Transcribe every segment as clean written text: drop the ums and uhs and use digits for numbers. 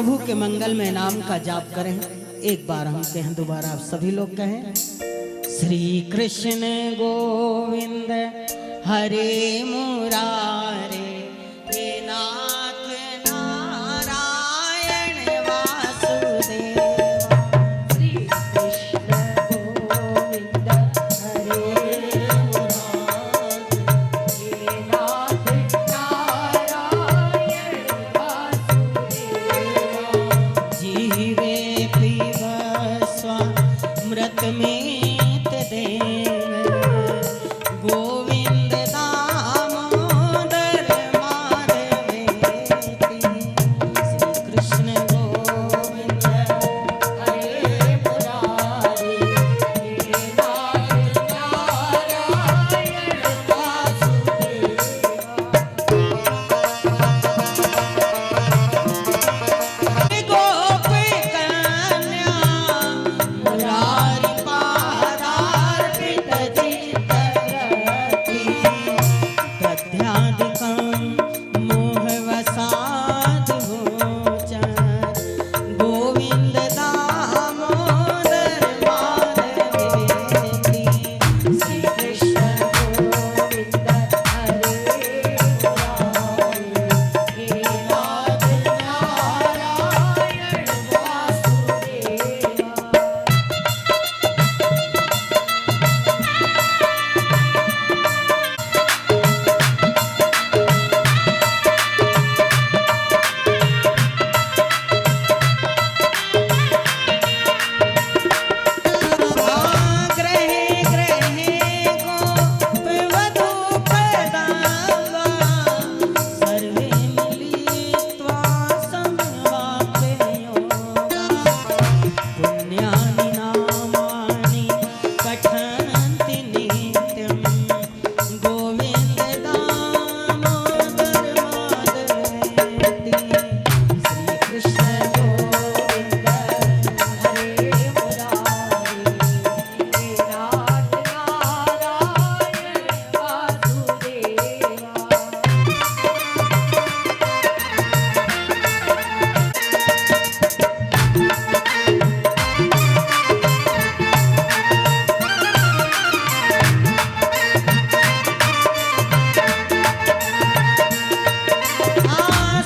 प्रभु के मंगल में नाम का जाप करें। एक बार हम कहें, दोबारा आप सभी लोग कहें। श्री कृष्ण गोविंद हरे मुरारे, हे नाथ नारायण वासुदेव। श्री कृष्ण गोविंद हरे मुरारे, हे नाथ नारायण वासुदेव। जीवे पीव स्वामृत में गोविंद दामोदर माधवेति। श्री कृष्ण गोविंद हरे मुरारी, हे नाथ नारायण वासुदेव। गोप कन्या मुरारी पादार्पित चित्तवृत्ति, दध्यादिकं मोहवसाद भोजन। गोविंद दामोदर माधवेति। श्री कृष्ण गोविंद हरे मुरारी, हे नाथ नारायण वासुदेव। ग्रहे ग्रहे गोपवधू पदावा, सर्वे मिलित्वा समवाप्ययोगा। पुण्यानि नामानि पठन्ति नित्यं, गोविन्द दामोदर माधवेति। श्री कृष्ण गोविंद हरे मुरारी, हे नाथ नारायण वासुदेवा।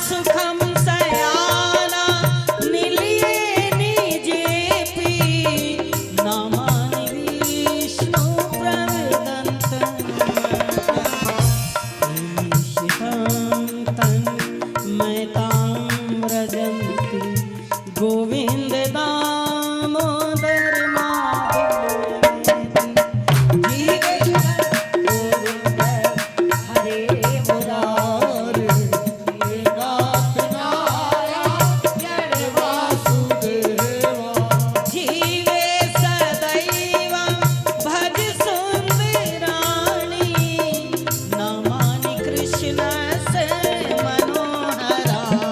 सुखम सयाना निलिये निजेपि, नामानि विष्णु प्रवदन्त। ईशितं तन्मयतां व्रजन्ति, गोविन्द दामोदर माधवेति। जीवे गोविंद हरे मुरारी, हे नाथ नारायण वासुदेवा। जीवे सदैव भज सुंदराणि, नामानि कृष्णस्य मनोहराणि।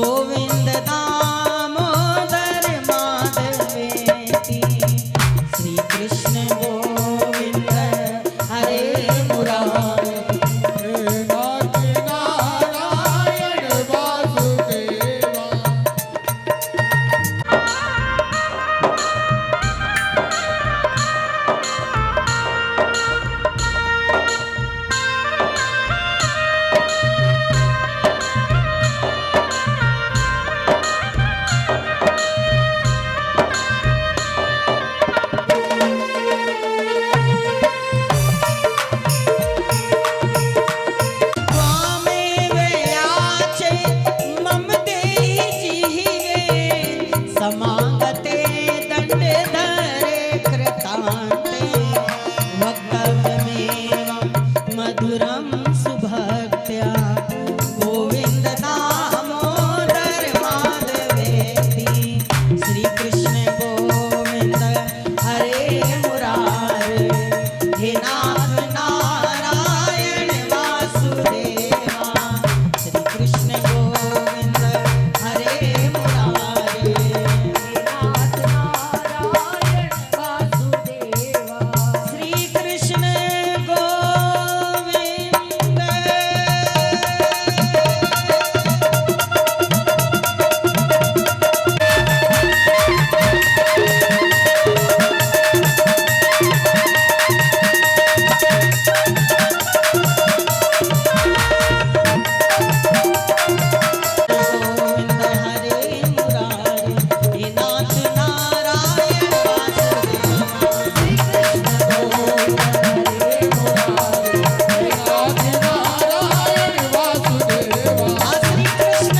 गोविंद दामोदर माधवेति श्री कृष्ण गोविंद हरे मुरारी समागते दंड धरे कृतान्ते वक्तव्यमेवं मधुरं सुभक्त्या गोविन्द दामोदर माधवेति श्री कृष्ण गोविन्द हरे मुरारे हे नाथ नारायण वासुदेवा श्री कृष्ण गोविन्द हरे मुरारे श्री कृष्ण गोविंद गोविंद हरे मुरारे हे नाथ नारायण वासुदेवा श्री कृष्ण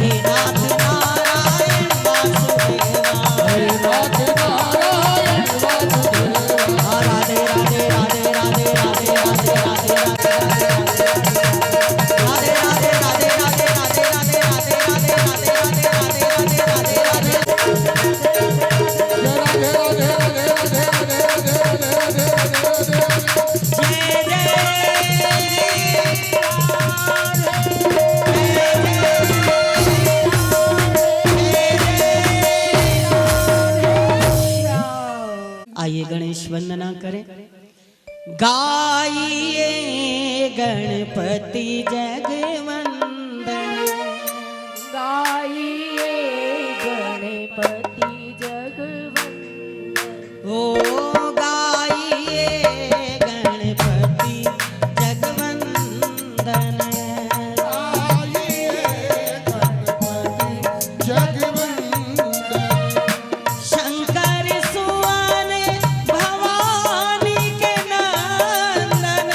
हे नाथ नारायण वासुदेवा राधे राधे राधे राधे राधे राधे राधे राधे राधे राधे राधे राधे राधे राधे राधे राधे राधे राधे राधे जय आइए गणेश वंदना करें। गाइए गणपति जगवंदन गाइए गणपति जगवंदन ओ गाइए गणपति जगवंदन शंकर सुवन भवानी के नंदन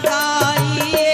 गाइए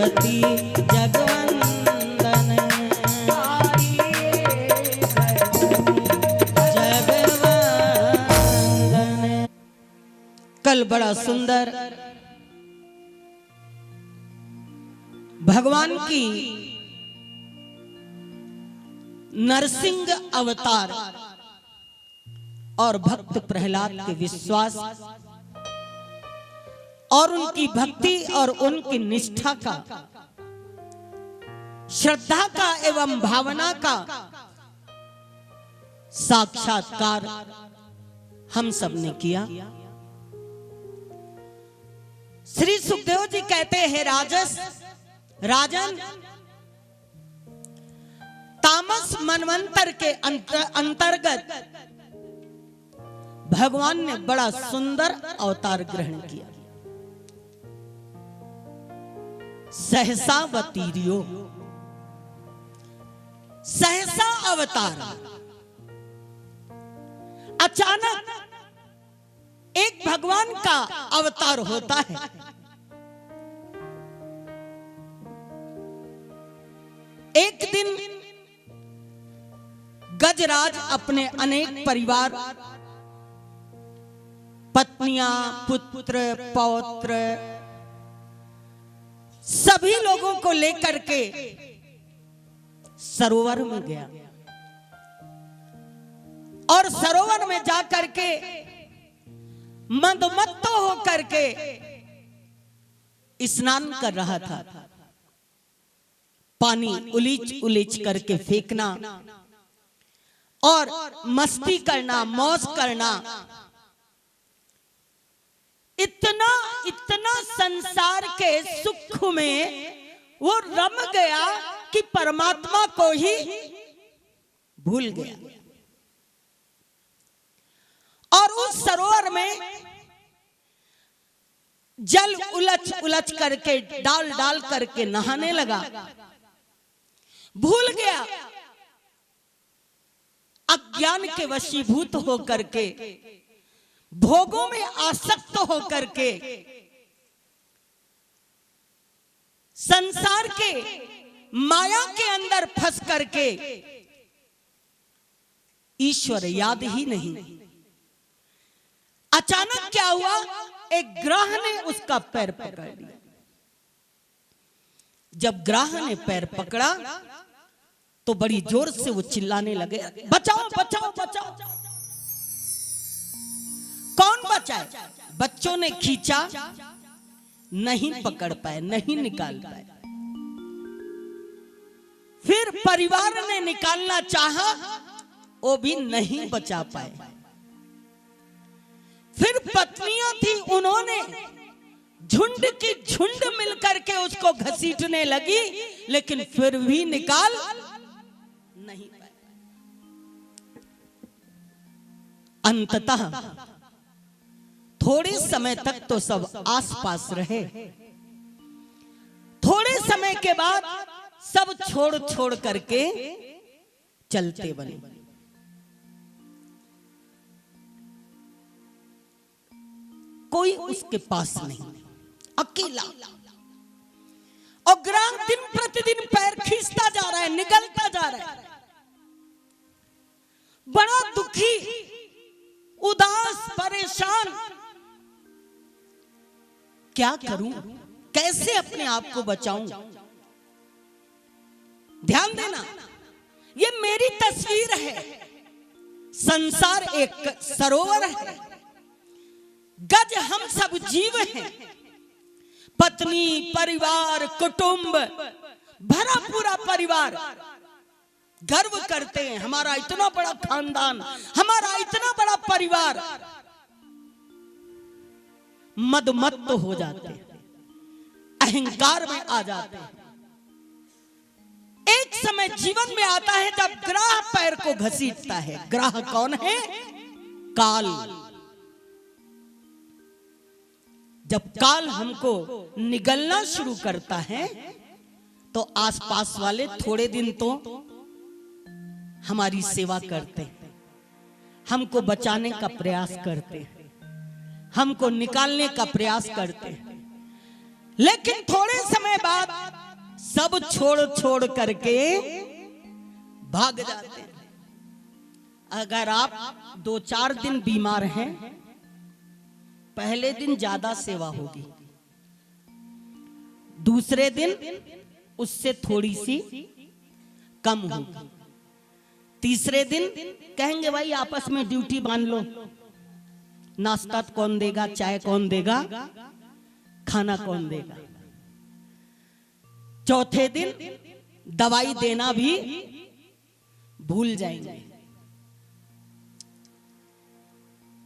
गणपति जगवंदन जगवंदन। कल बड़ा सुंदर भगवान की नरसिंह अवतार और भक्त प्रहलाद के विश्वास और उनकी भक्ति और उनकी निष्ठा का, श्रद्धा का एवं भावना का साक्षात्कार हम सब ने किया। श्री सुखदेव जी कहते हैं राजन तामस मनवंतर के अंतर्गत भगवान ने बड़ा सुंदर अवतार ग्रहण किया। सहसावतीर्यो, सहसा अवतार। अचानक एक भगवान का अवतार होता है। एक दिन गजराज अपने अनेक परिवार, पत्नियां, पुत्र, पौत्र, सभी लोगों को लेकर के सरोवर में गया और सरोवर में जाकर के मंदमत्त होकर के स्नान कर रहा था। पानी उलीच उलीच करके फेंकना और मस्ती करना, मौज करना, इतना इतना संसार के सुख में वो रम गया कि परमात्मा को ही भूल गया। और उस सरोवर में जल उलच उलच करके डाल डाल करके नहाने लगा। भूल गया, अज्ञान के वशीभूत होकर के, भोगों में आसक्त होकर के, संसार के माया के अंदर फंस करके ईश्वर याद ही नहीं। अचानक क्या हुआ, एक ग्राह ने उसका पैर पकड़ लिया। जब ग्राह ने पैर पकड़ा तो बड़ी जोर से वो चिल्लाने लगे, बचाओ बचाओ बचाओ। कौन बचाए? बच्चों ने खींचा, नहीं पकड़ पाए, नहीं निकाल पाए। फिर परिवार ने निकालना चाहा, वो भी नहीं बचा पाए। फिर पत्नियां थी, उन्होंने झुंड की झुंड मिलकर के उसको घसीटने लगी, लेकिन फिर भी निकाल नहीं पाए। अंततः थोड़े समय तक तो सब आसपास रहे। थोड़े समय के बाद सब छोड़ छोड़ करके चलते बने। कोई उसके पास नहीं, अकेला। और ग्राह दिन प्रतिदिन पैर खींचता जा रहा है, निगलता जा रहा है। बड़ा दुखी, उदास, परेशान। क्या करूं, कैसे अपने आप को बचाऊं? ध्यान देना, ये मेरी तस्वीर है। संसार एक सरोवर है, गज हम सब जीव हैं। पत्नी, परिवार, कुटुंब, भरा पूरा परिवार गर्व करते हैं, हमारा इतना बड़ा खानदान, हमारा इतना बड़ा परिवार। मदमत्त हो जाते हैं, अहंकार में आ जाते हैं। एक समय जीवन में आता है जब ग्राह पैर को घसीटता है। ग्राह कौन है? काल। जब काल हमको निगलना शुरू करता है तो आसपास वाले थोड़े दिन तो हमारी सेवा करते हैं, हमको बचाने का प्रयास करते हैं, हमको निकालने का प्रयास करते हैं। लेकिन थोड़े समय बाद सब छोड़ छोड़ करके भाग जाते हैं। अगर आप 2-4 दिन बीमार हैं, पहले दिन ज्यादा सेवा होगी, दूसरे दिन उससे थोड़ी सी कम होगी, तीसरे दिन कहेंगे भाई आपस में ड्यूटी बांध लो, नाश्ता कौन देगा, चाय कौन देगा, खाना कौन देगा। चौथे दिन दवाई देना भी भूल जाएंगे।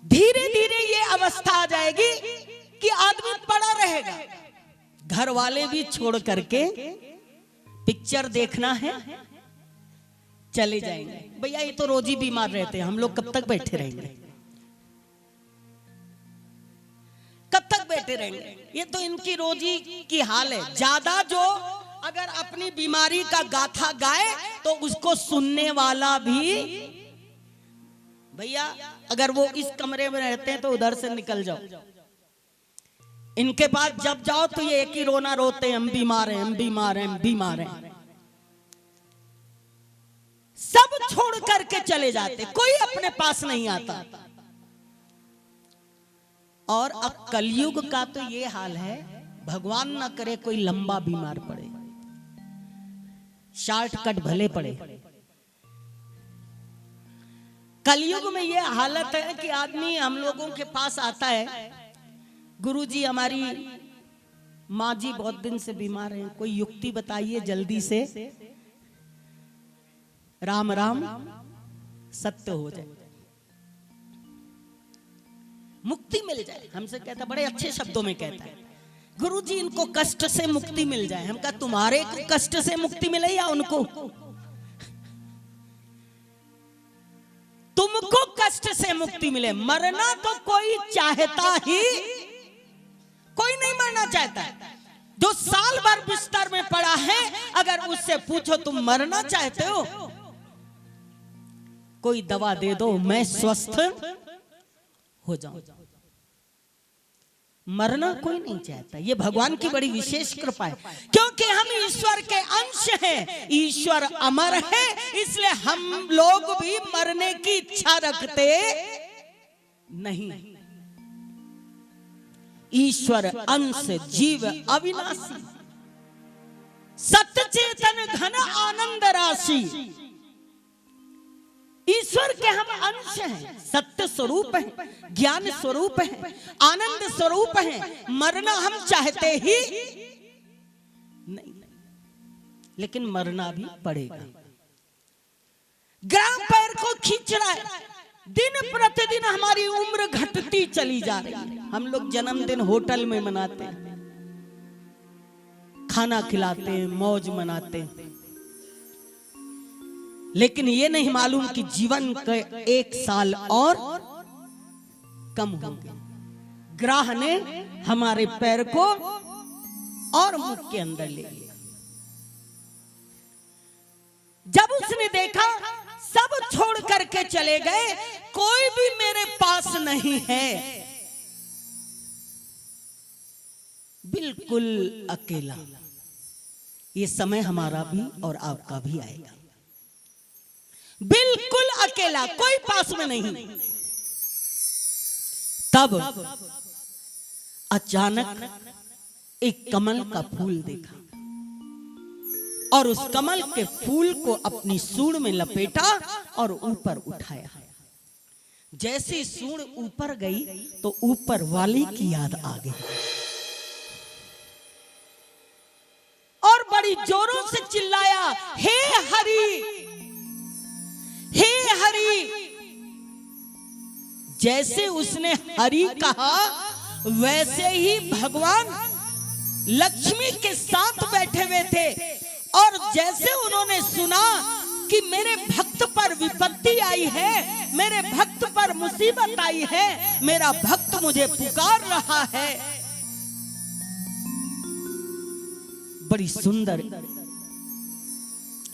धीरे धीरे ये अवस्था आ जाएगी कि आदमी पड़ा रहेगा, घर वाले भी छोड़ करके पिक्चर देखना है चले जाएंगे। भैया ये तो रोज ही बीमार रहते हैं, हम लोग कब तक बैठे रहेंगे, कब तक बैठे रहेंगे, ये तो इनकी रोजी की हाल है। ज्यादा जो अगर अपनी बीमारी का गाथा गाए तो उसको सुनने वाला भी, भैया अगर वो इस कमरे में रहते हैं तो उधर से निकल जाओ, इनके पास जब जाओ तो ये एक ही रोना रोते हैं, हम बीमार हैं, हम बीमार हैं, हम बीमार हैं। सब छोड़ करके चले जाते, कोई अपने पास नहीं आता। और अब कलयुग का तो ये हाल है, भगवान ना करे कोई लंबा बीमार पड़े, शॉर्टकट भले पड़े। कलयुग में ये हालत है कि आदमी हम लोगों के पास आता है, गुरुजी हमारी माँ जी बहुत दिन से बीमार हैं, कोई युक्ति बताइए जल्दी से, राम राम सत्य हो जाए, मुक्ति मिल जाए। हमसे कहता, बड़े अच्छे शब्दों में कहता है, गुरुजी इनको कष्ट से मुक्ति मिल जाए। हम कहा तुम्हारे कष्ट से मुक्ति मिले या उनको? तुमको कष्ट से मुक्ति मिले। मरना तो कोई चाहता ही, कोई नहीं मरना चाहता है। जो साल भर बिस्तर में पड़ा है, अगर उससे पूछो तुम मरना चाहते हो, कोई दवा दे दो मैं स्वस्थ हो जाऊं। मरना कोई नहीं चाहता। ये भगवान की बड़ी विशेष कृपा है, क्योंकि हम ईश्वर के अंश हैं, ईश्वर अमर है, इसलिए हम लोग भी मरने की इच्छा रखते नहीं। ईश्वर अंश जीव अविनाशी, सत्य चेतन घन आनंद राशि। ईश्वर के हम अंश हैं, सत्य स्वरूप हैं, ज्ञान स्वरूप हैं, आनंद स्वरूप हैं। मरना हम चाहते ही नहीं, लेकिन मरना भी पड़ेगा। ग्राम पैर को खींच रहा है, दिन प्रतिदिन हमारी उम्र घटती चली जा रही है। हम लोग जन्मदिन होटल में मनाते हैं, खाना खिलाते हैं, मौज मनाते हैं, लेकिन ये नहीं मालूम कि जीवन के 1 साल और कम होंगे। ग्रह ने हमारे पैर को और मुख के अंदर ले लिया। जब उसने देखा सब छोड़ करके चले गए, कोई भी मेरे पास नहीं है, बिल्कुल अकेला। ये समय हमारा भी और आपका भी आएगा, बिल्कुल अकेला, कोई पास में नहीं। तब अचानक एक कमल का फूल देखा और उस कमल के फूल को अपनी सूंड में लपेटा और ऊपर उठाया। जैसे सूंड ऊपर गई तो ऊपर वाली की याद आ गई और बड़ी जोरों से चिल्लाया, हे हरि, हे हरि। जैसे उसने हरि कहा, वैसे ही भगवान लक्ष्मी के साथ बैठे हुए थे और जैसे उन्होंने सुना कि मेरे भक्त पर विपत्ति आई है, मेरे भक्त पर मुसीबत आई है, मेरा भक्त मुझे पुकार रहा है, बड़ी सुंदर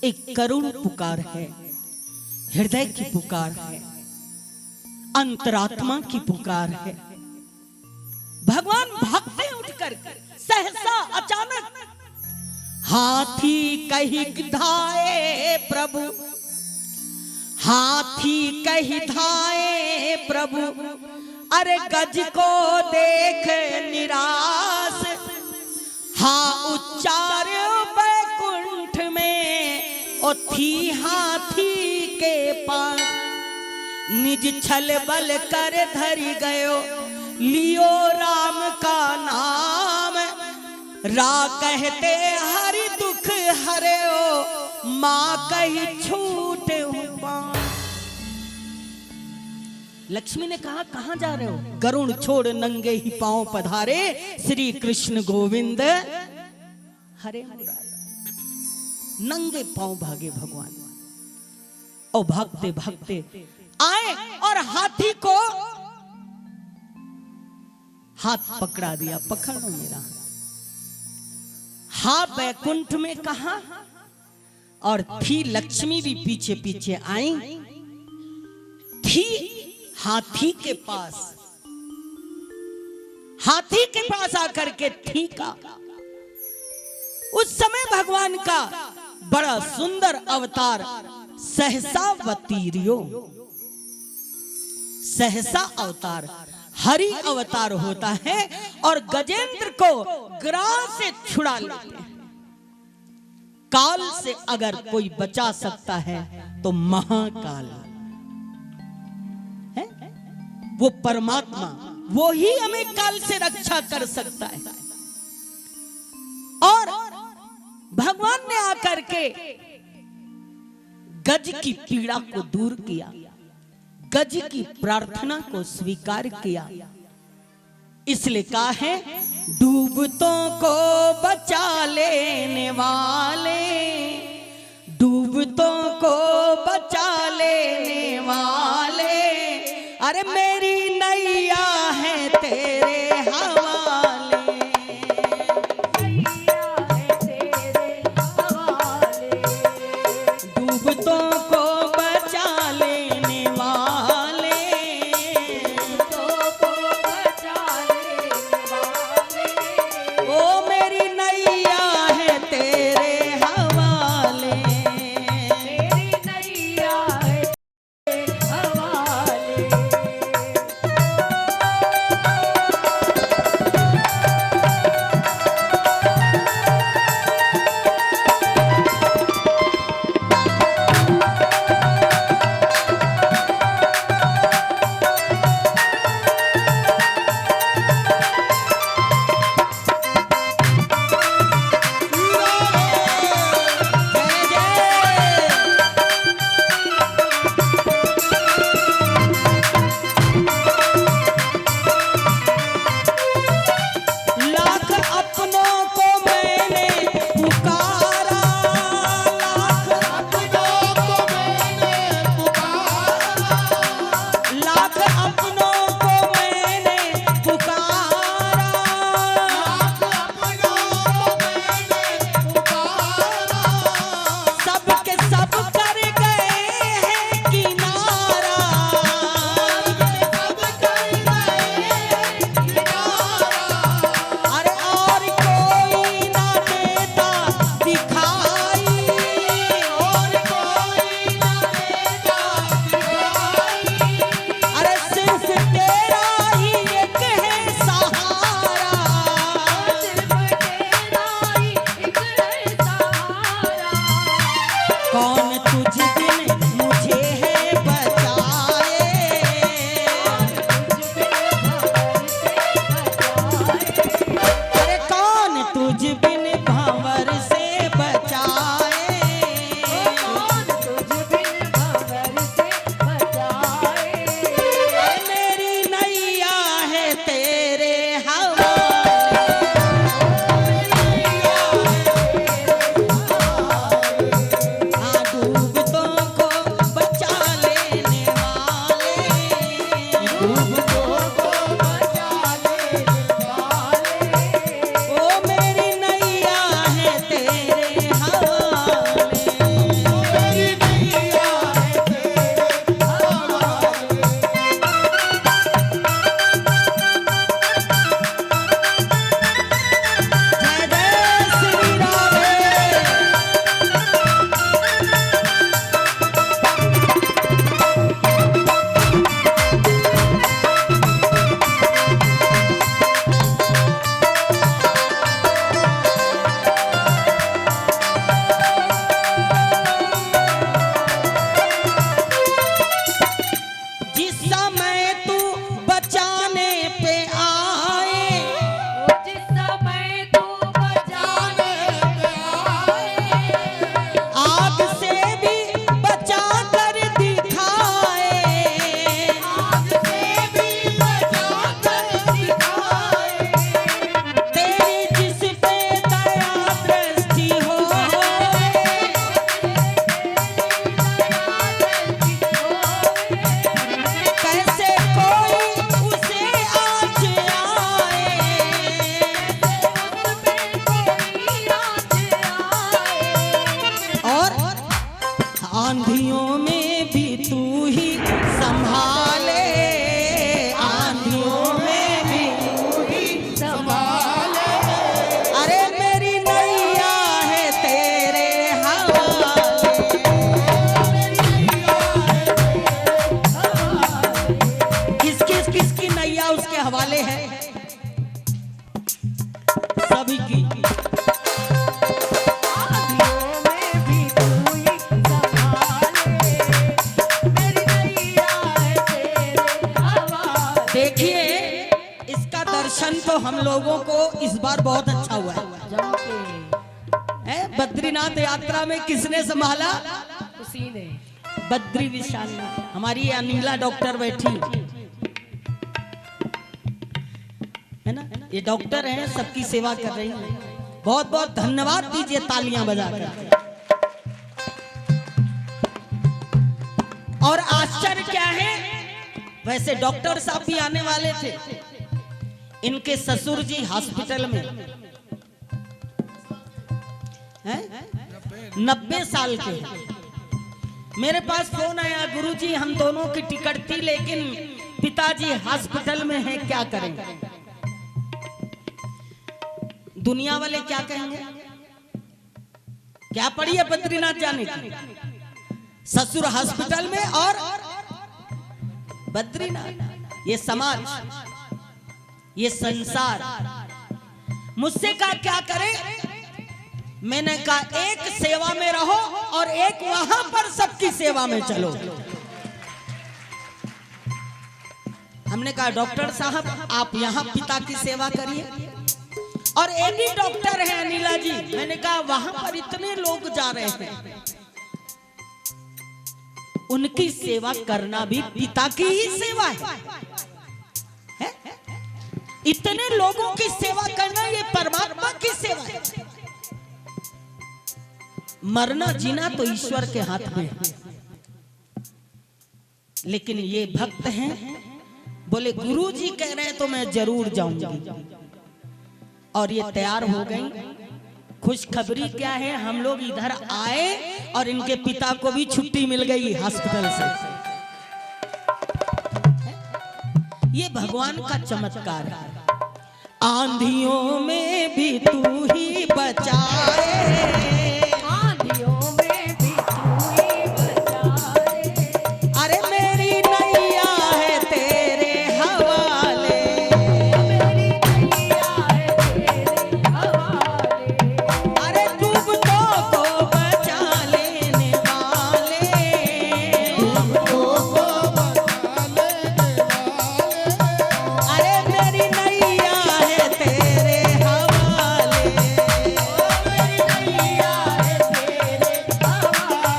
एक करुण पुकार है, हृदय की पुकार है, अंतरात्मा की पुकार है। भगवान भागते उठकर सहसा अचानक हाथी कही धाये प्रभु, हाथी कही धाये प्रभु, अरे गज को देख निराश, हाँ उच्चार बैकुंठ में ओ थी हाथी के पास, निज छल बल कर धरि गयो, लियो राम का नाम, रा कहते हरि दुख हरयो, माँ कही छूटे पाँव। लक्ष्मी ने कहा कहां जा रहे हो? गरुड़ छोड़ नंगे ही पांव पधारे, श्री कृष्ण गोविंद हरे मुरारे। नंगे पांव भागे भगवान और भागते भागते आए और हाथी को हाथ पकड़ा दिया, पकड़ लो मेरा हाथ। हाँ बैकुंठ में कहा, और थी लक्ष्मी भी पीछे पीछे आई, थी हाथी के पास, हाथी के पास आकर के थी का। उस समय भगवान का बड़ा सुंदर अवतार सहसावतीर्यो, सहसा अवतार हरि अवतार होता है और गजेंद्र को ग्रास से छुड़ा लेते हैं। काल से अगर कोई बचा सकता है तो महाकाल है, वो परमात्मा, वो ही हमें काल से रक्षा कर सकता है। और भगवान ने आकर के गज की पीड़ा को दूर किया, गज की प्रार्थना को स्वीकार किया। इसलिए कहा है, डूबतों को बचा लेने वाले, डूबतों को बचा लेने वाले, अरे मेरी नैया है तेरे हवाले, नैया है तेरे हवाले, डूबतों को बचा लेने वाले, डूबतों को बचा लेने वाले, ओ मेरी नैया है तेरे हवाले, मेरी आंधियों में भी तू ही संभाले, आंधियों में भी तू ही संभाले। अरे मेरी नैया है तेरे किसकी नैया उसके हवाले है? सभी की। देखिए इसका दर्शन तो हम लोगों को इस बार बहुत अच्छा हुआ है। बद्रीनाथ यात्रा में किसने संभाला? उसी ने। बद्री विशाल। हमारी अनिला डॉक्टर बैठी है ना, ये डॉक्टर हैं, सबकी सेवा कर रही हैं। बहुत बहुत धन्यवाद दीजिए तालियां बजाकर। और आश्चर्य क्या है, वैसे डॉक्टर साहब भी आने वाले थे, इनके ससुर जी हॉस्पिटल में हैं, 90 साल के। मेरे पास फोन आया, गुरुजी हम दोनों की टिकट थी लेकिन पिताजी हॉस्पिटल में हैं, क्या करें? दुनिया वाले क्या कहेंगे? क्या पड़ी है बद्रीनाथ जाने की? ससुर हॉस्पिटल में और बद्रीनाथ। ये समाज, ये संसार मुझसे कहा क्या करे? मैंने कहा एक सेवा में रहो और एक वहां पर सबकी सेवा में चलो। हमने कहा डॉक्टर साहब आप यहां पिता की सेवा करिए, और एक ही डॉक्टर है अनिला जी। मैंने कहा वहां पर इतने लोग जा रहे हैं, उनकी सेवा करना भी पिता की ही सेवा है? इतने लोगों की सेवा करना ये परमात्मा की सेवा है। मरना जीना तो ईश्वर के हाथ में है, लेकिन ये भक्त हैं, बोले गुरुजी कह रहे हैं तो मैं जरूर जाऊंगी। और ये तैयार हो गई। खुशखबरी क्या है, हम लोग इधर आए और इनके पिता को भी छुट्टी मिल गई हॉस्पिटल से। ये भगवान का चमत्कार है। आंधियों में भी तू ही बचाए, आंधियों में भी तू ही बचाए। अरे मेरी नैया है तेरे हवाले, मेरी नैया है तेरे हवाले। अरे डूबतों को बचा लेने वाले, डूबतों को बचा लेने वाले। अरे मेरी नैया है तेरे हवाले, मेरी नैया है तेरे हवाले।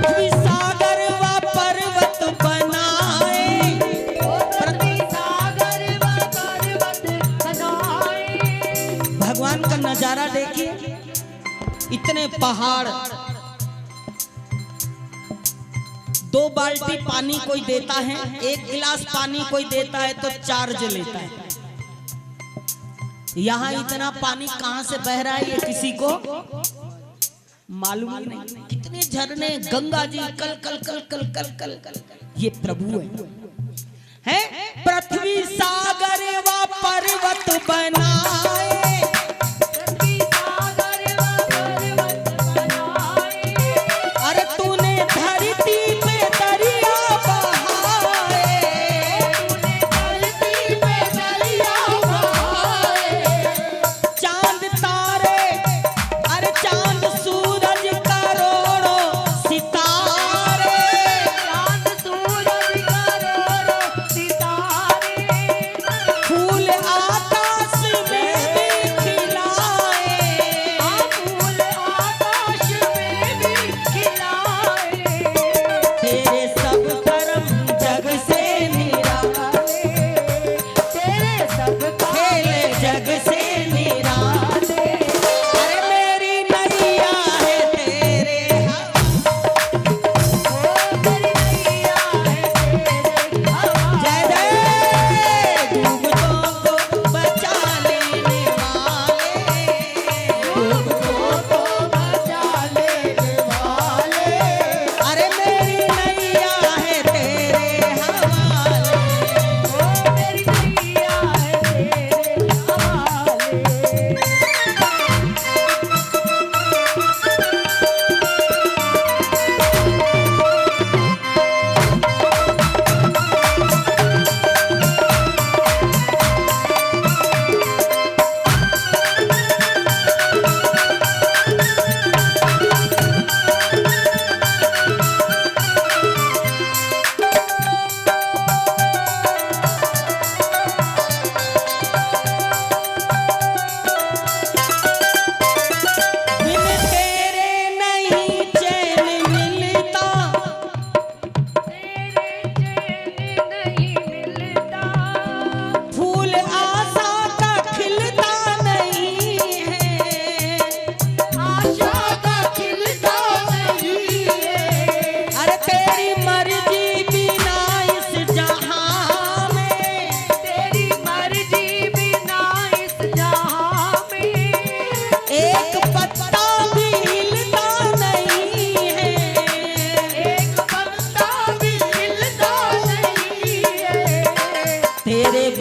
पृथ्वी सागर व पर्वत बनाए, पृथ्वी सागर व पर्वत बनाए। भगवान का नजारा देखिए, इतने पहाड़, 2 बाल्टी पानी कोई देता है, 1 गिलास पानी कोई देता है तो चार्ज लेता है। यहाँ इतना पानी कहां से बह रहा है ये किसी को मालूम ही नहीं। कितने झरने, गंगा जी कल कल कल कल कल कल कल, ये प्रभु है। पृथ्वी सागर व पर्वत बनाए, पृथ्वी सागर व पर्वत बनाए। अरे तूने धरती पे दरिया बहाए, तूने धरती पे दरिया बहाए। चांद तारे, अरे चांद सूरज करोड़ों सितारे, चांद सूरज करोड़ों सितारे। फूल आकाश में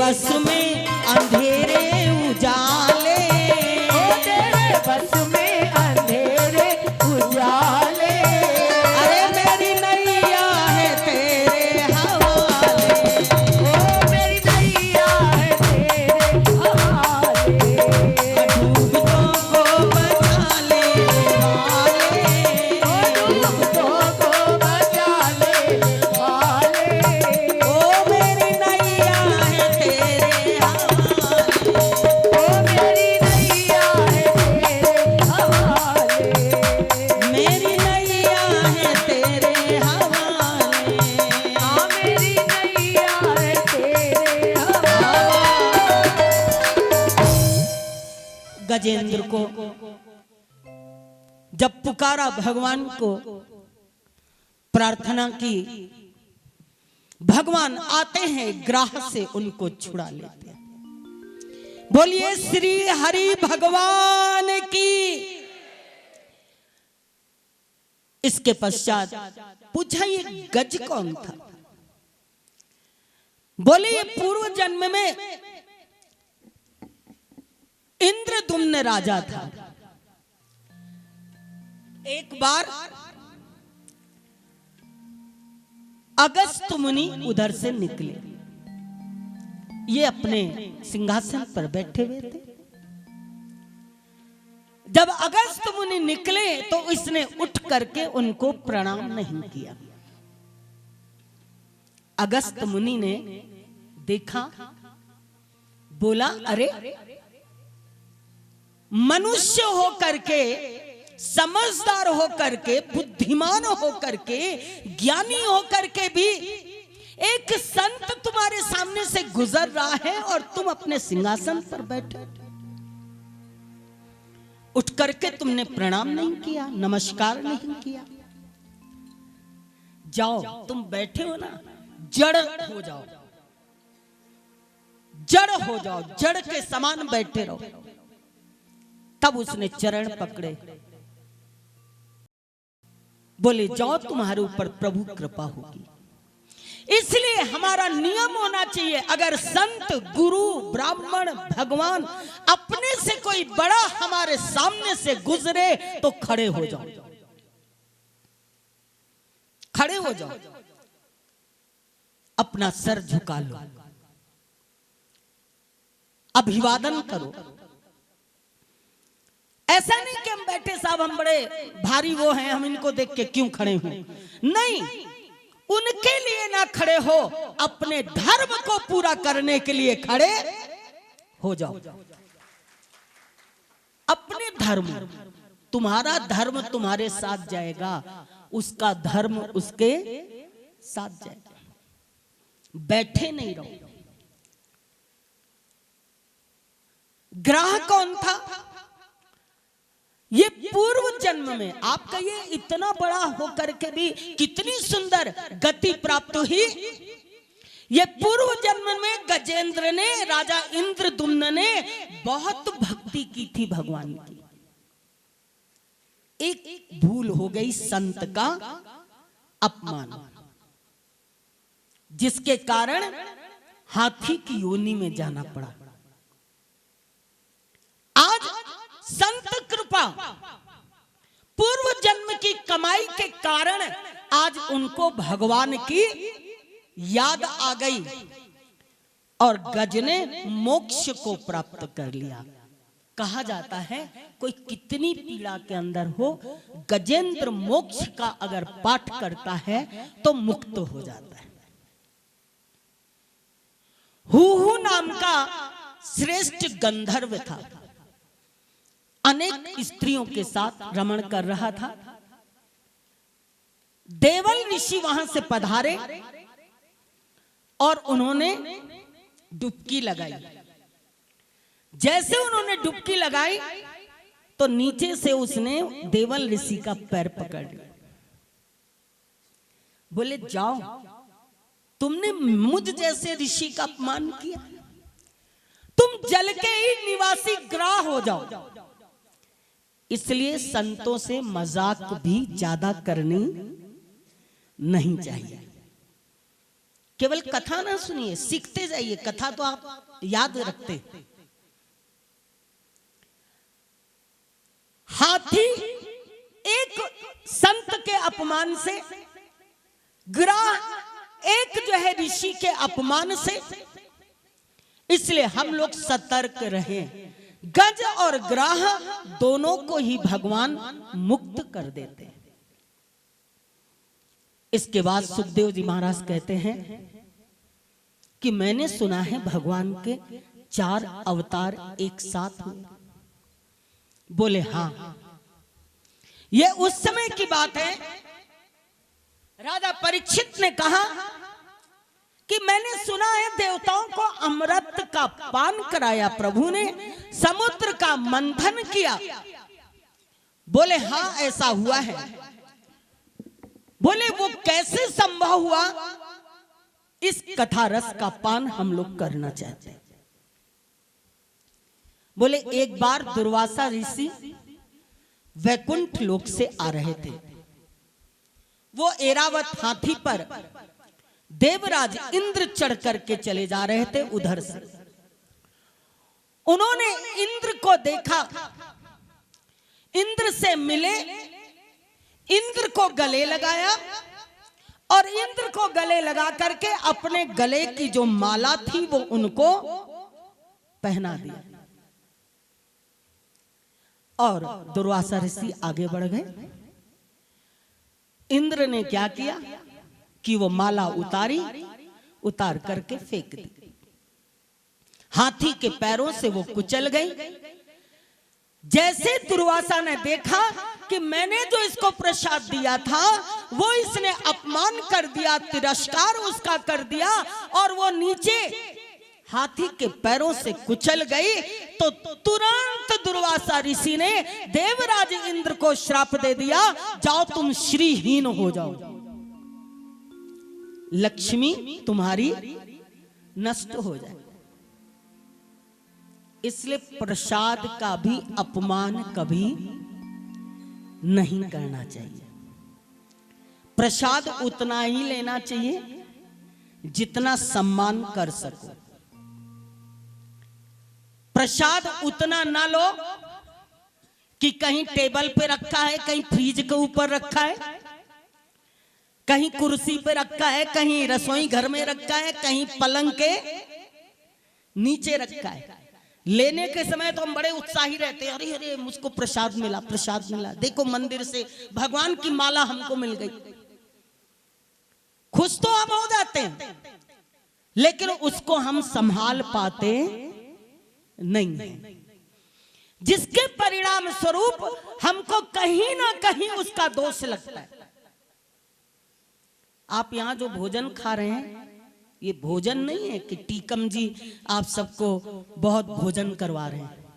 बस में अंधेरे उजाले, ओ तेरे बस में अंधेरे उजाले, अरे मेरी नैया है तेरे हवाले, ओ मेरी नैया है तेरे हवाले, डूबतों को बचा ले वाले, ओ डूबतों को बचा ले वाले, ओ मेरी नैया है तेरे हवाले, ओ मेरी नैया है तेरे हवाले, मेरी नैया है तेरे हवाले। हाँ मेरी नैया है तेरे हवाले। गजेंद्र को जब पुकारा, भगवान को प्रार्थना की, भगवान आते हैं, ग्राह से उनको छुड़ा लेते हैं। बोलिए श्री हरि भगवान की। इसके पश्चात पूछा ये गज कौन था? बोले ये पूर्व जन्म में इंद्रदुम्न राजा था। एक बार अगस्त मुनि उधर से निकले, ये अपने सिंहासन पर बैठे हुए थे। जब अगस्त मुनि निकले तो इसने उठ करके उनको प्रणाम नहीं किया। अगस्त मुनि ने देखा, बोला अरे मनुष्य हो करके, समझदार हो करके, बुद्धिमान हो करके, ज्ञानी हो करके भी एक संत तुम्हारे सामने से गुजर रहा है और तुम अपने सिंहासन पर बैठे, उठ करके तुमने प्रणाम नहीं किया, नमस्कार नहीं किया। जाओ, तुम बैठे हो ना, जड़ हो जाओ, जड़ हो जाओ, जड़ के समान बैठे रहो। तब उसने चरण पकड़े, बोले जाओ, तुम्हारे ऊपर प्रभु कृपा होगी। इसलिए हमारा नियम होना चाहिए, अगर संत, गुरु, ब्राह्मण, भगवान अपने से कोई बड़ा हमारे सामने से गुजरे तो खड़े हो जाओ, खड़े हो जाओ, अपना सर झुका लो, अभिवादन करो। ऐसा नहीं कि हम बैठे साहब, हम बड़े भारी वो हैं, हम इनको देख के क्यों खड़े हों। नहीं, उनके लिए ना खड़े हो, अपने धर्म को पूरा करने के लिए खड़े हो जाओ। अपने धर्म, तुम्हारा धर्म तुम्हारे साथ जाएगा, उसका धर्म उसके साथ जाएगा। बैठे नहीं रहो। ग्राह कौन था? ये पूर्व जन्म में आपका ये इतना बड़ा होकर के भी कितनी सुंदर गति प्राप्त हुई। ये पूर्व जन्म में गजेंद्र ने, राजा इंद्रदुम्न ने बहुत भक्ति की थी भगवान की। एक भूल हो गई, संत का अपमान, जिसके कारण हाथी की योनि में जाना पड़ा। आज संत कृपा, पूर्व जन्म की कमाई के कारण आज उनको भगवान की याद आ गई और गज ने मोक्ष को प्राप्त कर लिया। कहा जाता है कोई कितनी पीड़ा के अंदर हो, गजेंद्र मोक्ष का अगर पाठ करता है तो मुक्त हो जाता है। हूहू नाम का श्रेष्ठ गंधर्व था, अनेक स्त्रियों के साथ रमण कर रहा था। देवल ऋषि वहां से पधारे और उन्होंने डुबकी लगाई। जैसे उन्होंने डुबकी लगाई तो नीचे से उसने देवल ऋषि का पैर पकड़ लिया। बोले जाओ, तुमने मुझ जैसे ऋषि का अपमान किया, तुम जल के ही निवासी ग्राह हो जाओ। इसलिए संतों से मजाक भी ज्यादा करनी नहीं चाहिए। केवल कथा ना सुनिए, सीखते जाइए। कथा तो आप याद रखते। हाथी एक संत के अपमान से, ग्राह एक जो है ऋषि के अपमान से, इसलिए हम लोग सतर्क रहें। गज और ग्राह दोनों को ही भगवान मुक्त कर देते हैं। इसके बाद सुखदेव जी महाराज कहते हैं कि मैंने सुना है भगवान के 4 अवतार एक साथ हुए। बोले हाँ, ये उस समय की बात है। राजा परीक्षित ने कहा कि मैंने सुना है देवताओं को अमृत का पान कराया प्रभु ने, समुद्र का मंथन किया। बोले हाँ ऐसा हुआ है। बोले वो कैसे संभव हुआ? इस कथा रस का पान हम लोग करना चाहते हैं। बोले एक बार दुर्वासा ऋषि वैकुंठ लोक से आ रहे थे। वो एरावत हाथी पर देवराज इंद्र चढ़ करके चले जा रहे थे उधर से। उन्होंने इंद्र को देखा, इंद्र से मिले, इंद्र को गले लगाया और इंद्र को गले लगा करके अपने गले की जो माला थी वो उनको पहना दिया। और दुर्वासा ऋषि आगे बढ़ गए। इंद्र ने क्या किया कि वो माला उतारी, उतार करके फेंक दी। हाथी के पैरों से वो कुचल गई। जैसे दुर्वासा ने देखा कि मैंने जो इसको प्रसाद दिया था वो इसने अपमान कर दिया, तिरस्कार उसका कर दिया और वो नीचे हाथी के पैरों से कुचल गई, तो तुरंत दुर्वासा ऋषि ने देवराज इंद्र को श्राप दे दिया, जाओ तुम श्रीहीन हो जाओ, लक्ष्मी तुम्हारी नष्ट हो जाए। इसलिए प्रसाद का भी अपमान कभी नहीं करना चाहिए। प्रसाद उतना ही लेना चाहिए जितना सम्मान कर सको। प्रसाद उतना ना लो कि कहीं टेबल पे रखा है, कहीं फ्रिज के ऊपर रखा है, कहीं कुर्सी पे रखा है, कहीं रसोई घर में रखा है, कहीं पलंग के नीचे रखा है। लेने के समय तो हम बड़े उत्साही रहते हैं, अरे अरे मुझको प्रसाद मिला, प्रसाद मिला, देखो मंदिर से भगवान की माला हमको मिल गई। खुश तो हम हो जाते हैं, लेकिन उसको हम संभाल पाते नहीं है, जिसके परिणाम स्वरूप हमको कहीं ना कहीं उसका दोष लगता है। आप यहां जो भोजन खा रहे हैं, ये भोजन नहीं है कि टीकम जी आप सबको बहुत भोजन करवा रहे हैं।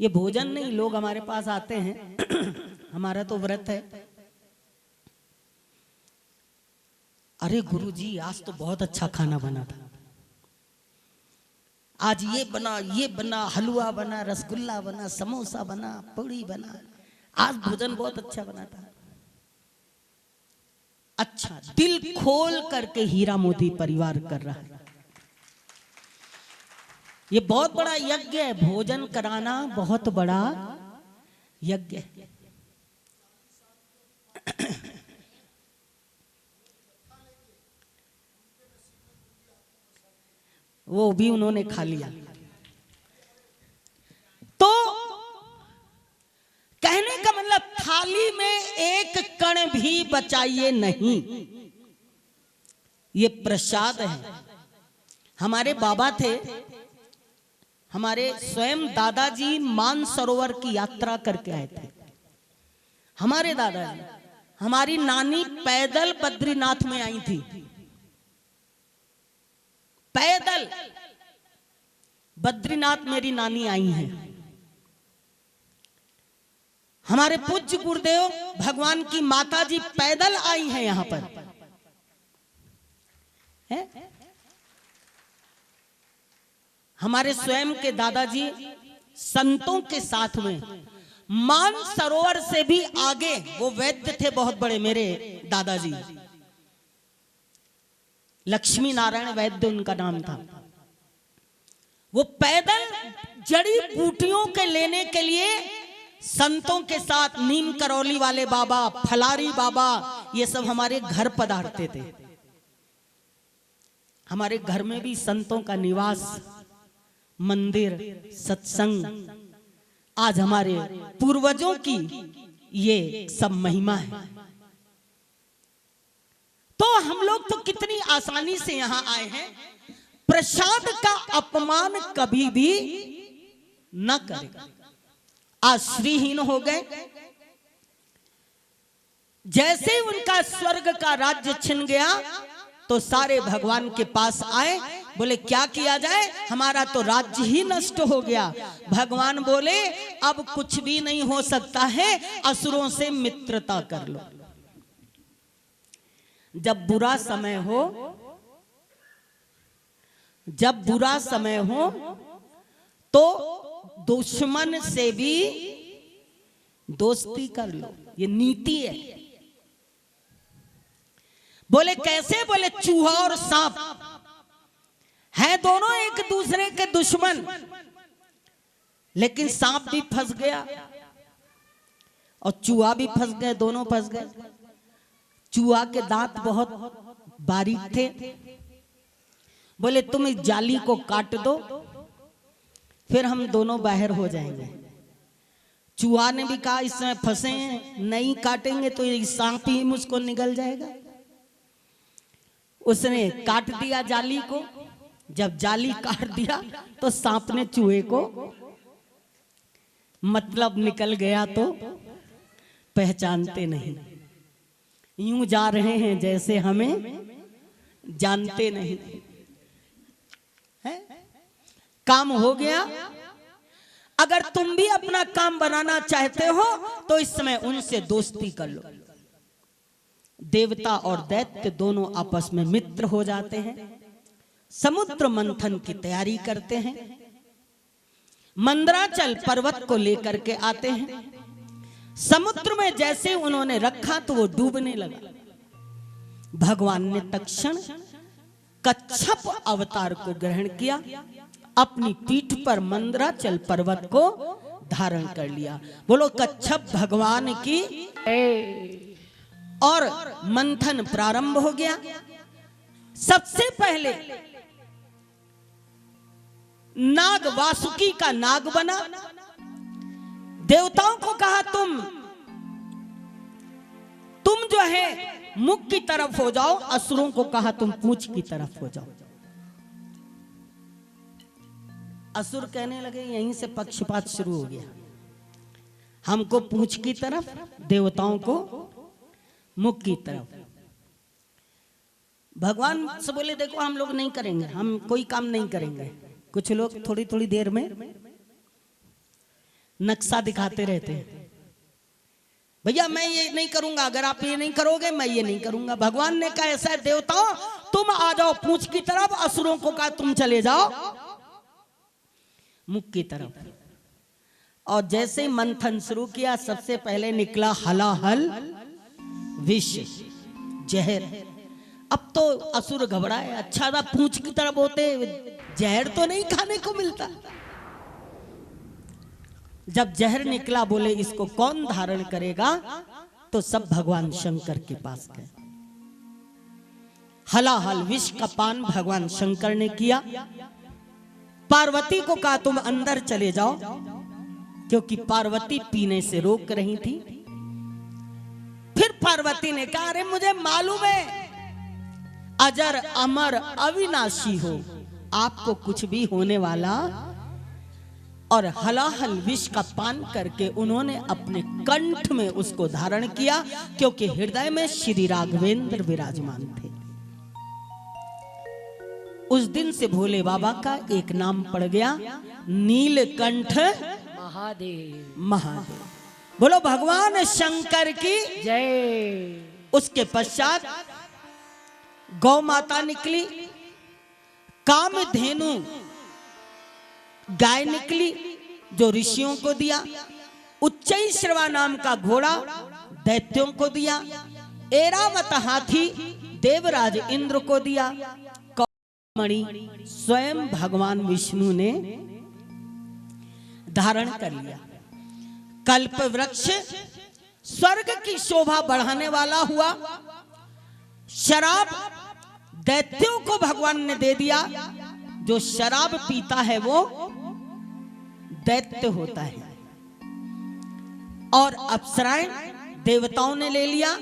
ये भोजन नहीं, लोग हमारे पास आते हैं, हमारा तो व्रत है, अरे गुरुजी आज तो बहुत अच्छा खाना बना था, आज ये बना, ये बना, हलवा बना, रसगुल्ला बना, समोसा बना, पूड़ी बना, आज भोजन बहुत अच्छा बना था। अच्छा, दिल खोल करके हीरा मोती परिवार कर रहा है। ये बहुत बड़ा यज्ञ है, भोजन कराना बहुत बड़ा यज्ञ है। वो भी उन्होंने खा लिया। तो कहने का मतलब थाली में एक कण भी बचाइए नहीं, ये प्रसाद है। हमारे बाबा थे, हमारे स्वयं दादाजी मानसरोवर की यात्रा करके आए थे। हमारे दादाजी, हमारी नानी पैदल बद्रीनाथ में आई थी, पैदल बद्रीनाथ मेरी नानी आई हैं। हमारे पूज्य गुरुदेव भगवान की माता जी पैदल आई हैं यहां पर है? हमारे स्वयं के दादाजी संतों के साथ में मानसरोवर से भी आगे, वो वैद्य थे बहुत बड़े मेरे दादाजी, लक्ष्मी नारायण वैद्य उनका नाम था। वो पैदल जड़ी बूटियों के लेने के लिए संतों के साथ नीम करौली वाले बाबा, फलारी बाबा, ये सब हमारे घर पधारते थे। हमारे घर में भी संतों का निवास, मंदिर, सत्संग, आज हमारे पूर्वजों की ये सब महिमा है। तो हम लोग तो कितनी आसानी से यहां आए हैं। प्रसाद का अपमान कभी भी न करें। आज श्रीहीन हो गए। जैसे उनका स्वर्ग का राज्य छिन गया तो सारे भगवान के पास आए, बोले क्या किया जाए, हमारा तो राज्य ही नष्ट हो गया। भगवान बोले अब कुछ भी नहीं हो सकता है, असुरों से मित्रता कर लो। जब बुरा समय हो, जब बुरा समय हो तो दुश्मन से भी दोस्ती कर लो, ये नीति है। बोले कैसे, बोले चूहा और सांप है दोनों एक दूसरे के दुश्मन, लेकिन सांप भी फंस गया और चूहा भी फंस गए, दोनों फंस गए। चूहा के दांत बहुत बारीक थे। बोले तुम इस जाली को काट दो, फिर हम दोनों बाहर हो जाएंगे। चूहा ने भी कहा इस समय फंसे हैं, नहीं काटेंगे तो ये सांप ही मुझको निगल जाएगा। उसने काट दिया जाली को। जब जाली काट दिया तो सांप ने चूहे को, मतलब निकल गया तो पहचानते नहीं, यूं जा रहे हैं जैसे हमें जानते नहीं है। काम हो गया। अगर तुम भी अपना काम बनाना चाहते हो तो इस समय उनसे दोस्ती कर लो। देवता और दैत्य दोनों आपस में मित्र हो जाते हैं। समुद्र मंथन की तैयारी करते हैं। मंदराचल पर्वत को लेकर के आते हैं। समुद्र में जैसे उन्होंने रखा तो वो डूबने लगा। भगवान ने तत्क्षण कच्छप अवतार को ग्रहण किया, अपनी पीठ पर मंदराचल पर्वत को धारण कर लिया। बोलो कच्छप भगवान की। और मंथन प्रारंभ हो गया। सबसे पहले नाग वासुकी का नाग बना। देवताओं को कहा तुम जो है मुख की तरफ हो जाओ, असुरों को कहा तुम पूंछ की तरफ हो जाओ। असुर कहने लगे, यहीं से पक्षपात शुरू हो गया। हमको पूंछ की तरफ, देवताओं को मुख की तरफ। भगवान से बोले देखो हम लोग नहीं करेंगे, हम कोई काम नहीं करेंगे। कुछ लोग थोड़ी थोड़ी देर में नक्शा दिखाते रहते हैं, भैया मैं ये नहीं करूंगा, अगर आप ये नहीं करोगे मैं ये नहीं करूंगा। भगवान ने कहा ऐसा है देवताओं, तुम आ जाओ पूंछ की तरफ, असुरों को कहा तुम चले जाओ मुख की तरफ। और जैसे ही मंथन शुरू किया, सबसे पहले निकला हलाहल विष, जहर। अब तो असुर घबराए, अच्छा था पूंछ की तरफ होते, जहर तो नहीं खाने को मिलता। जब जहर निकला, बोले इसको कौन धारण करेगा, तो सब भगवान शंकर के पास गए। हलाहल विष का पान भगवान शंकर ने किया। पार्वती को कहा तुम अंदर चले जाओ, क्योंकि पार्वती पीने से रोक रही थी। फिर पार्वती ने कहा अरे मुझे मालूम है अजर अमर अविनाशी हो, आपको कुछ भी होने वाला। और हलाहल विष का पान करके उन्होंने अपने कंठ में उसको धारण किया, क्योंकि हृदय में श्री राघवेंद्र विराजमान थे। उस दिन से भोले बाबा का एक नाम पड़ गया, नीलकंठ महादेव। महादेव। बोलो भगवान शंकर की जय। उसके पश्चात गौ माता निकली, कामधेनु गाय निकली जो ऋषियों को दिया, उच्चैश्रवा नाम का घोड़ा दैत्यों को दिया, एरावत हाथी देवराज इंद्र को दिया, मणि स्वयं भगवान विष्णु ने धारण कर लिया। कल्प वृक्ष स्वर्ग की शोभा बढ़ाने वाला हुआ। शराब दैत्यों को भगवान ने दे दिया। जो शराब पीता है वो दैत्य होता है। और अप्सराएं देवताओं ने ले लिया।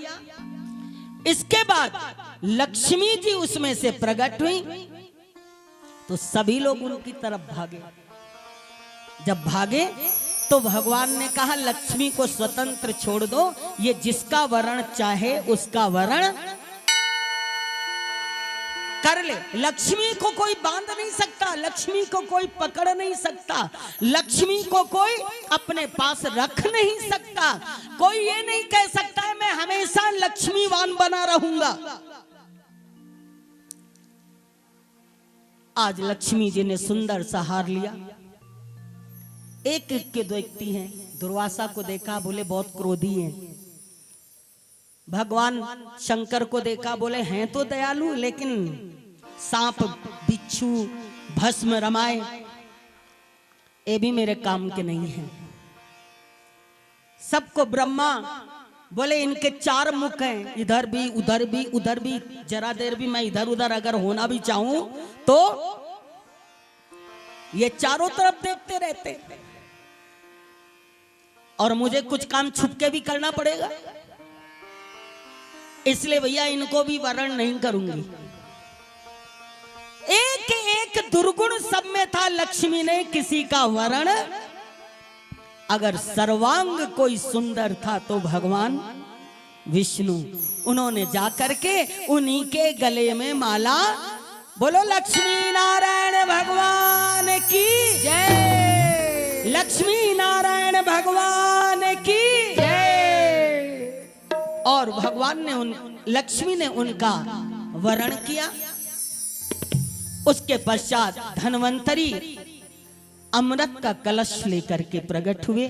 इसके बाद लक्ष्मी जी उसमें से प्रकट हुई तो सभी लोग उनकी तरफ भागे। जब भागे तो भगवान ने कहा लक्ष्मी को स्वतंत्र छोड़ दो, ये जिसका वरण चाहे उसका वरण कर ले। लक्ष्मी को कोई बांध नहीं सकता, लक्ष्मी को कोई पकड़ नहीं सकता, लक्ष्मी को कोई अपने पास रख नहीं सकता। कोई ये नहीं कह सकता है मैं हमेशा लक्ष्मीवान बना रहूंगा। आज लक्ष्मी जी ने सुंदर सा हार लिया। एक एक के दो व्यक्ति हैं। दुर्वासा को देखा, बोले बहुत क्रोधी हैं। भगवान शंकर को देखा, बोले हैं तो दयालु लेकिन सांप बिच्छू भस्म रमाए ये भी मेरे काम के नहीं हैं। सबको ब्रह्मा बोले इनके चार मुख हैं, इधर भी उधर भी उधर भी, जरा देर भी मैं इधर उधर अगर होना भी चाहूं तो ये चारों तरफ देखते रहते और मुझे कुछ काम छुपके भी करना पड़ेगा, इसलिए भैया इनको भी वरण नहीं करूंगी। एक एक दुर्गुण सब में था, लक्ष्मी ने किसी का वरण। अगर सर्वांग कोई सुंदर था तो भगवान विष्णु, उन्होंने जाकर के उन्हीं के गले में माला, बोलो लक्ष्मी नारायण भगवान की जय, लक्ष्मी नारायण भगवान की जय। और भगवान ने लक्ष्मी ने उनका वरण किया। उसके पश्चात धन्वंतरी अमृत का कलश लेकर के प्रकट हुए।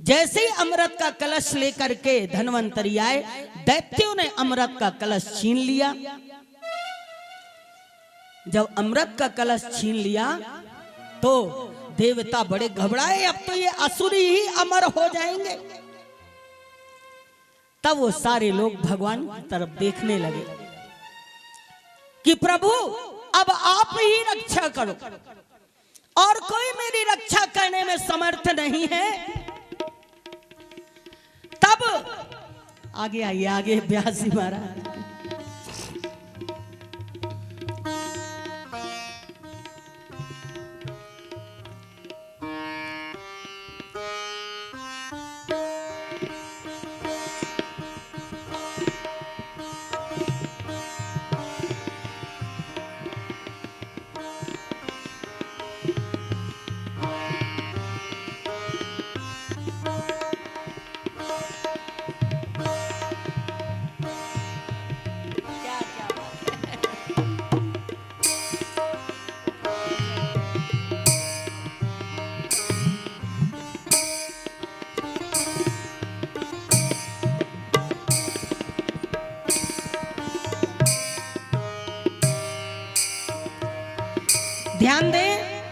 जैसे ही अमृत का कलश लेकर के धन्वंतरी आए, दैत्यों ने अमृत का कलश छीन लिया। जब अमृत का कलश छीन लिया तो देवता बड़े घबराए, अब तो ये असुर ही अमर हो जाएंगे। तब वो सारे लोग भगवान की तरफ देखने लगे कि प्रभु अब आप ही रक्षा करो, और कोई मेरी रक्षा करने में समर्थ नहीं है। तब आगे आइए, आगे व्यास जी महाराज। ध्यान दें,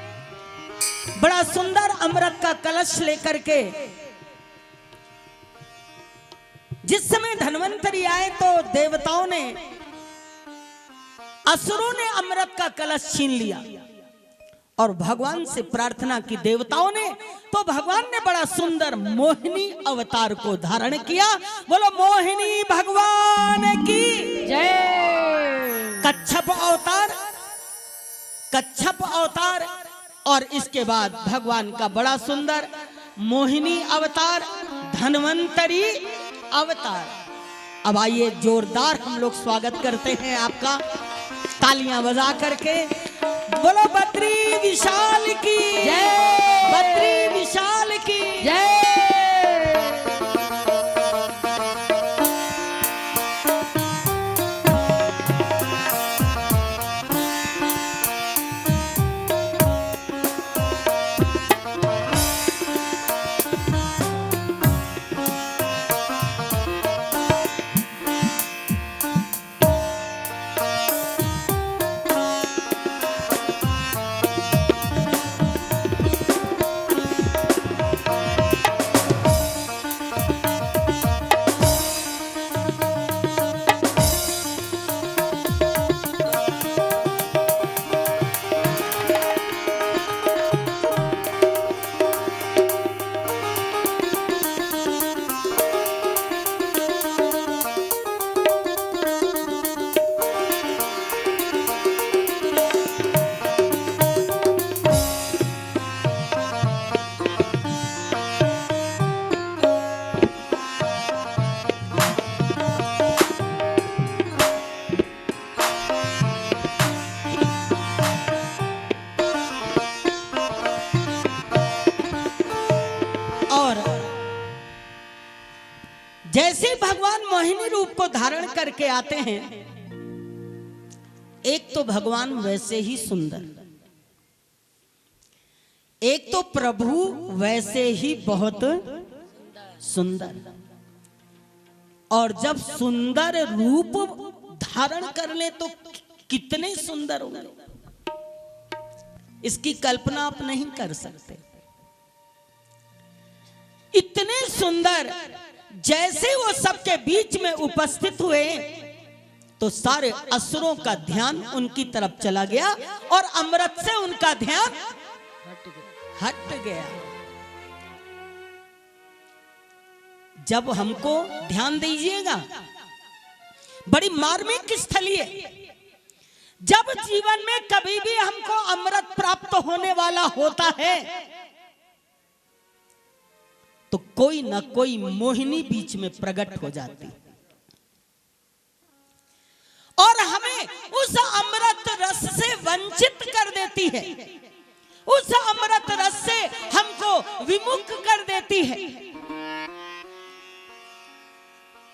बड़ा सुंदर अमृत का कलश लेकर के जिस समय धन्वंतरी आए तो देवताओं ने, असुरों ने अमृत का कलश छीन लिया और भगवान से प्रार्थना की देवताओं ने। तो भगवान ने बड़ा सुंदर मोहिनी अवतार को धारण किया। बोलो मोहिनी भगवान की जय। कच्छप अवतार, कच्छप अवतार, और इसके बाद भगवान का बड़ा सुंदर मोहिनी अवतार, धन्वंतरी अवतार। अब आइए जोरदार हम लोग स्वागत करते हैं आपका, तालियां बजा करके। बोलो बद्री विशाल की जय, बद्री विशाल की जय। जैसे भगवान मोहिनी रूप को धारण करके आते हैं, एक तो भगवान वैसे ही सुंदर, एक तो प्रभु वैसे ही बहुत सुंदर, और जब सुंदर रूप धारण कर ले तो कितने सुंदर होंगे, इसकी कल्पना आप नहीं कर सकते। इतने सुंदर, जैसे वो सबके बीच में उपस्थित हुए तो सारे असुरों का ध्यान उनकी तरफ चला गया और अमृत से उनका ध्यान हट गया। जब हमको ध्यान दीजिएगा, बड़ी मार्मिक स्थली है। जब जीवन में कभी भी हमको अमृत प्राप्त होने वाला होता है तो कोई ना कोई मोहिनी बीच में प्रकट हो जाती और हमें उस अमृत रस से वंचित कर देती है, उस अमृत रस से हमको विमुख कर देती है।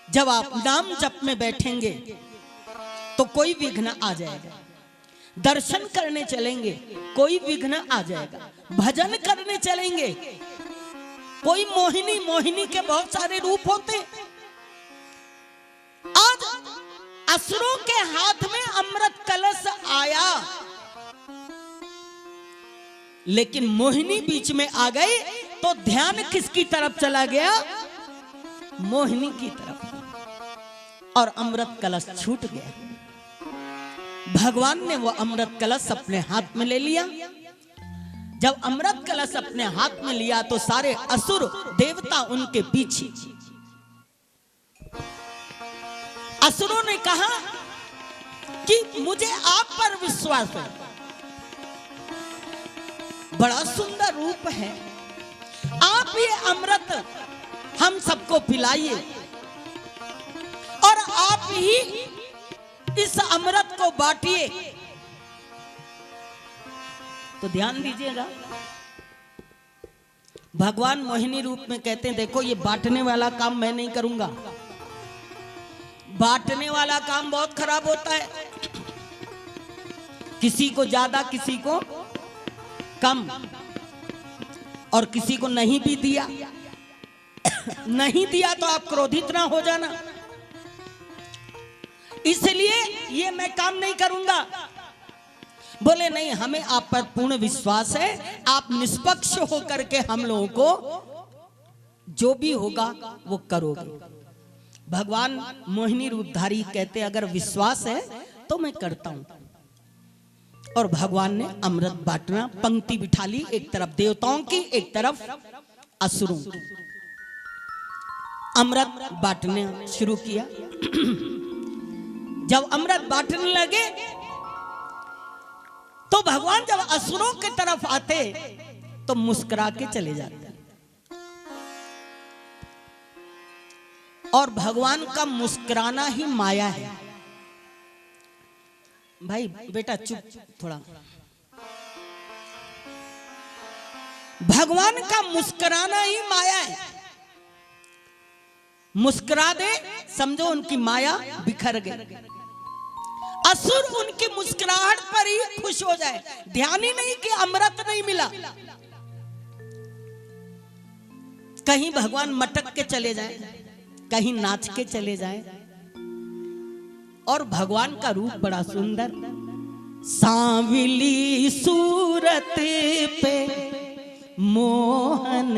जब आप नाम जप में बैठेंगे तो कोई विघ्न आ जाएगा, दर्शन करने चलेंगे कोई विघ्न आ जाएगा, भजन करने चलेंगे कोई मोहिनी के बहुत सारे रूप होते। आज असुरों के हाथ में अमृत कलश आया, लेकिन मोहिनी बीच में आ गई तो ध्यान किसकी तरफ चला गया? मोहिनी की तरफ, और अमृत कलश छूट गया। भगवान ने वो अमृत कलश अपने हाथ में ले लिया। जब अमृत कलश अपने हाथ में लिया तो सारे असुर देवता उनके पीछे। असुरों ने कहा कि मुझे आप पर विश्वास है, बड़ा सुंदर रूप है, आप ये अमृत हम सबको पिलाइए और आप ही इस अमृत को बांटिए। तो ध्यान दीजिएगा, भगवान मोहिनी रूप में कहते हैं देखो ये बांटने वाला काम मैं नहीं करूंगा, बांटने वाला काम बहुत खराब होता है, किसी को ज्यादा किसी को कम, और किसी को नहीं भी दिया नहीं दिया तो आप क्रोधित ना हो जाना, इसलिए ये मैं काम नहीं करूंगा। बोले नहीं, हमें आप पर पूर्ण विश्वास है, आप निष्पक्ष होकर के हम लोगों को जो भी होगा वो करोगे। भगवान मोहिनी रूपधारी कहते अगर विश्वास है तो मैं करता हूं। और भगवान ने अमृत बांटना पंक्ति बिठा ली, एक तरफ देवताओं की एक तरफ असुरों की। अमृत बांटने शुरू किया। जब अमृत बांटने लगे तो भगवान जब असुरों की तरफ आते तो मुस्कुरा के चले जाते, और भगवान का मुस्कुराना ही माया है। भाई बेटा चुप थोड़ा। भगवान का मुस्कुराना ही माया है, मुस्कुरा दे समझो उनकी माया बिखर गई। असुर उनकी मुस्कुराहट पर ही खुश हो जाए, ध्यान ही नहीं कि अमृत नहीं मिला। कहीं भगवान मटक के चले जाएं, कहीं नाच के चले जाएं। और भगवान का रूप बड़ा सुंदर, सांवली सूरत पे मोहन,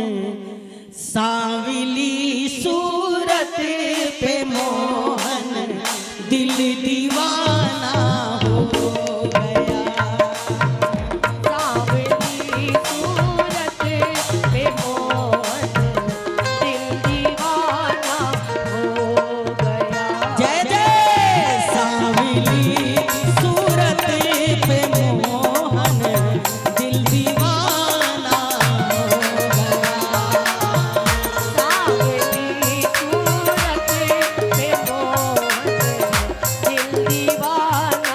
सांवली सूरत पे मोहन, दिल दीवाना हो गया। सांवली सूरत पे मोहन, दिल दीवाना हो गया। जय जय। सांवली सूरत पे मोहन, दिल दीवाना हो गया। सांवली सूरत पे मोहन, दिल दीवाना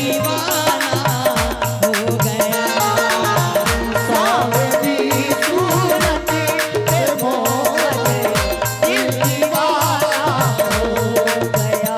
दीवाना हो गया। सावरी सूरत पे मोहन दिल दीवाना हो गया।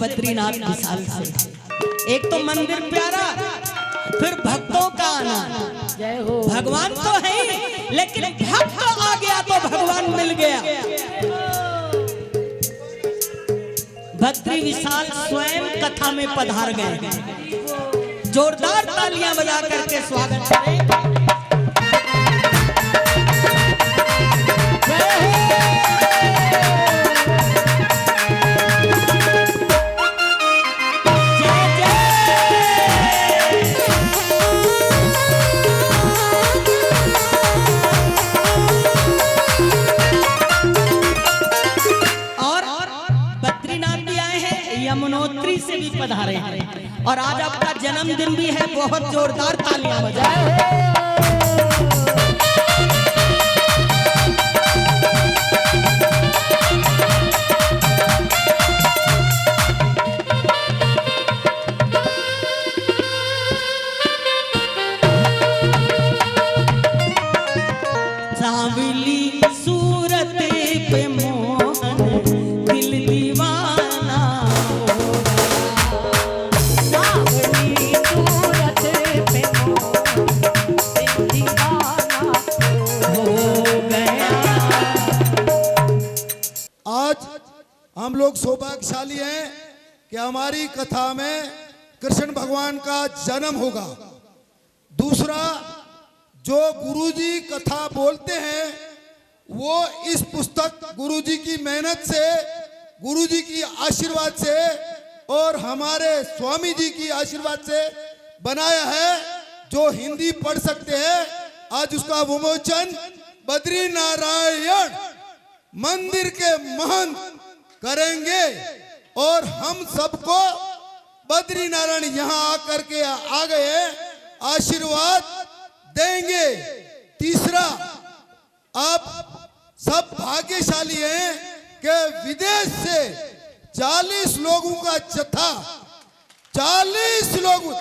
बद्रीनाथ विशाल से। एक तो मंदिर प्यारा, फिर भक्तों का आना। जय हो। भगवान तो है ही, लेकिन भक्त आ गया तो भगवान मिल गया। बद्री विशाल स्वयं कथा में पधार गए। जोरदार तालियां बजा करके स्वागत करें। यमुनोत्री से भी पधारे हैं और आज आपका जन्मदिन भी है। बहुत जोरदार तालियां बजाएं। सांवली सूरत पे मोहन दिल दीवाना, हम लोग सौभाग्यशाली हैं कि हमारी कथा में कृष्ण भगवान का जन्म होगा। दूसरा, जो गुरुजी कथा बोलते हैं वो इस पुस्तक गुरुजी की मेहनत से, गुरुजी की आशीर्वाद से और हमारे स्वामी जी की आशीर्वाद से बनाया है। जो हिंदी पढ़ सकते हैं, आज उसका विमोचन बद्री नारायण मंदिर के महंत करेंगे और हम सबको बद्री नारायण यहाँ आकर के आ गए आशीर्वाद देंगे। तीसरा, आप सब भाग्यशाली हैं कि विदेश से 40 लोगों का जत्था, 40 लोग,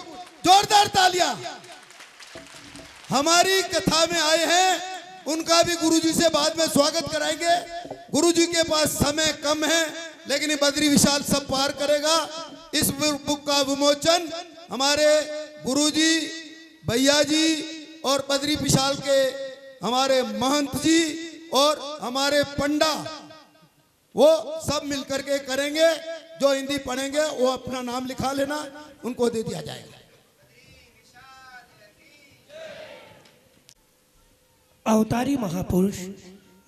जोरदार तालियां, हमारी कथा में आए हैं। उनका भी गुरुजी से बाद में स्वागत कराएंगे। गुरुजी के पास समय कम है, लेकिन बद्री विशाल सब पार करेगा। इस बुक का विमोचन हमारे गुरुजी, भैया जी और बद्री विशाल के हमारे महंत जी और हमारे पंडा, वो सब मिलकर के करेंगे। जो हिंदी पढ़ेंगे वो अपना नाम लिखा लेना, उनको दे दिया जाएगा। अवतारी महापुरुष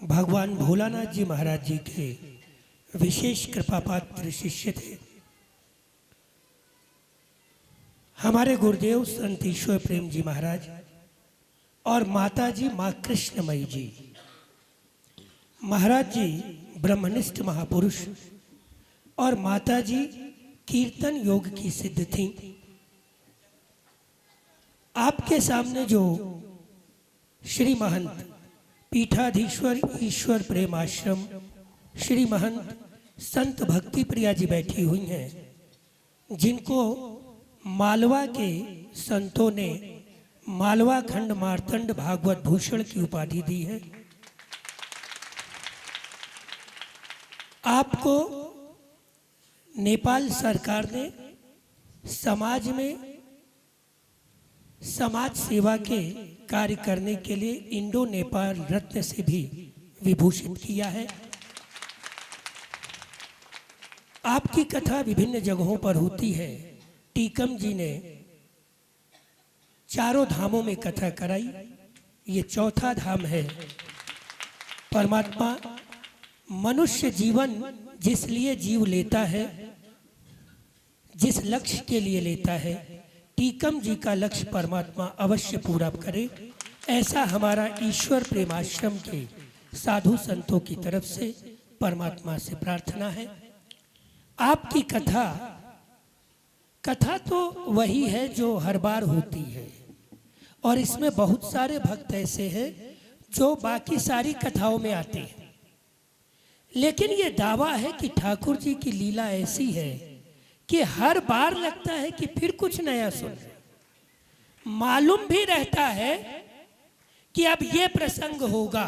भगवान भोलानाथ जी महाराज जी के विशेष कृपा पात्र शिष्य थे हमारे गुरुदेव संत ईश्वर प्रेम जी महाराज और माता जी माँ कृष्णमयी जी। महाराज जी ब्रह्मनिष्ठ महापुरुष और माता जी कीर्तन योग की सिद्ध थीं। आपके सामने जो श्री महंत पीठाधीश्वर ईश्वर प्रेम आश्रम श्री महंत संत भक्ति प्रिया जी बैठी हुई हैं, जिनको मालवा के संतों ने मालवा खंड मार्तंड भागवत भूषण की उपाधि दी है। आपको नेपाल सरकार ने समाज में समाज सेवा के कार्य करने के लिए इंडो नेपाल रत्न से भी विभूषित किया है। आपकी कथा विभिन्न जगहों पर होती है। टीकम जी ने चारों धामों में कथा कराई, ये चौथा धाम है। परमात्मा मनुष्य जीवन जिस लिए जीव लेता है, जिस लक्ष्य के लिए लेता है, टीकम जी का लक्ष्य परमात्मा अवश्य पूरा करे, ऐसा हमारा ईश्वर प्रेमाश्रम के साधु संतों की तरफ से परमात्मा से प्रार्थना है। आपकी कथा तो वही है जो हर बार होती है, और इसमें बहुत सारे भक्त ऐसे हैं जो बाकी सारी कथाओं में आते हैं, लेकिन ये दावा है कि ठाकुर जी की लीला ऐसी है कि हर बार लगता है कि फिर कुछ नया सुन, मालूम भी रहता है कि अब ये प्रसंग होगा,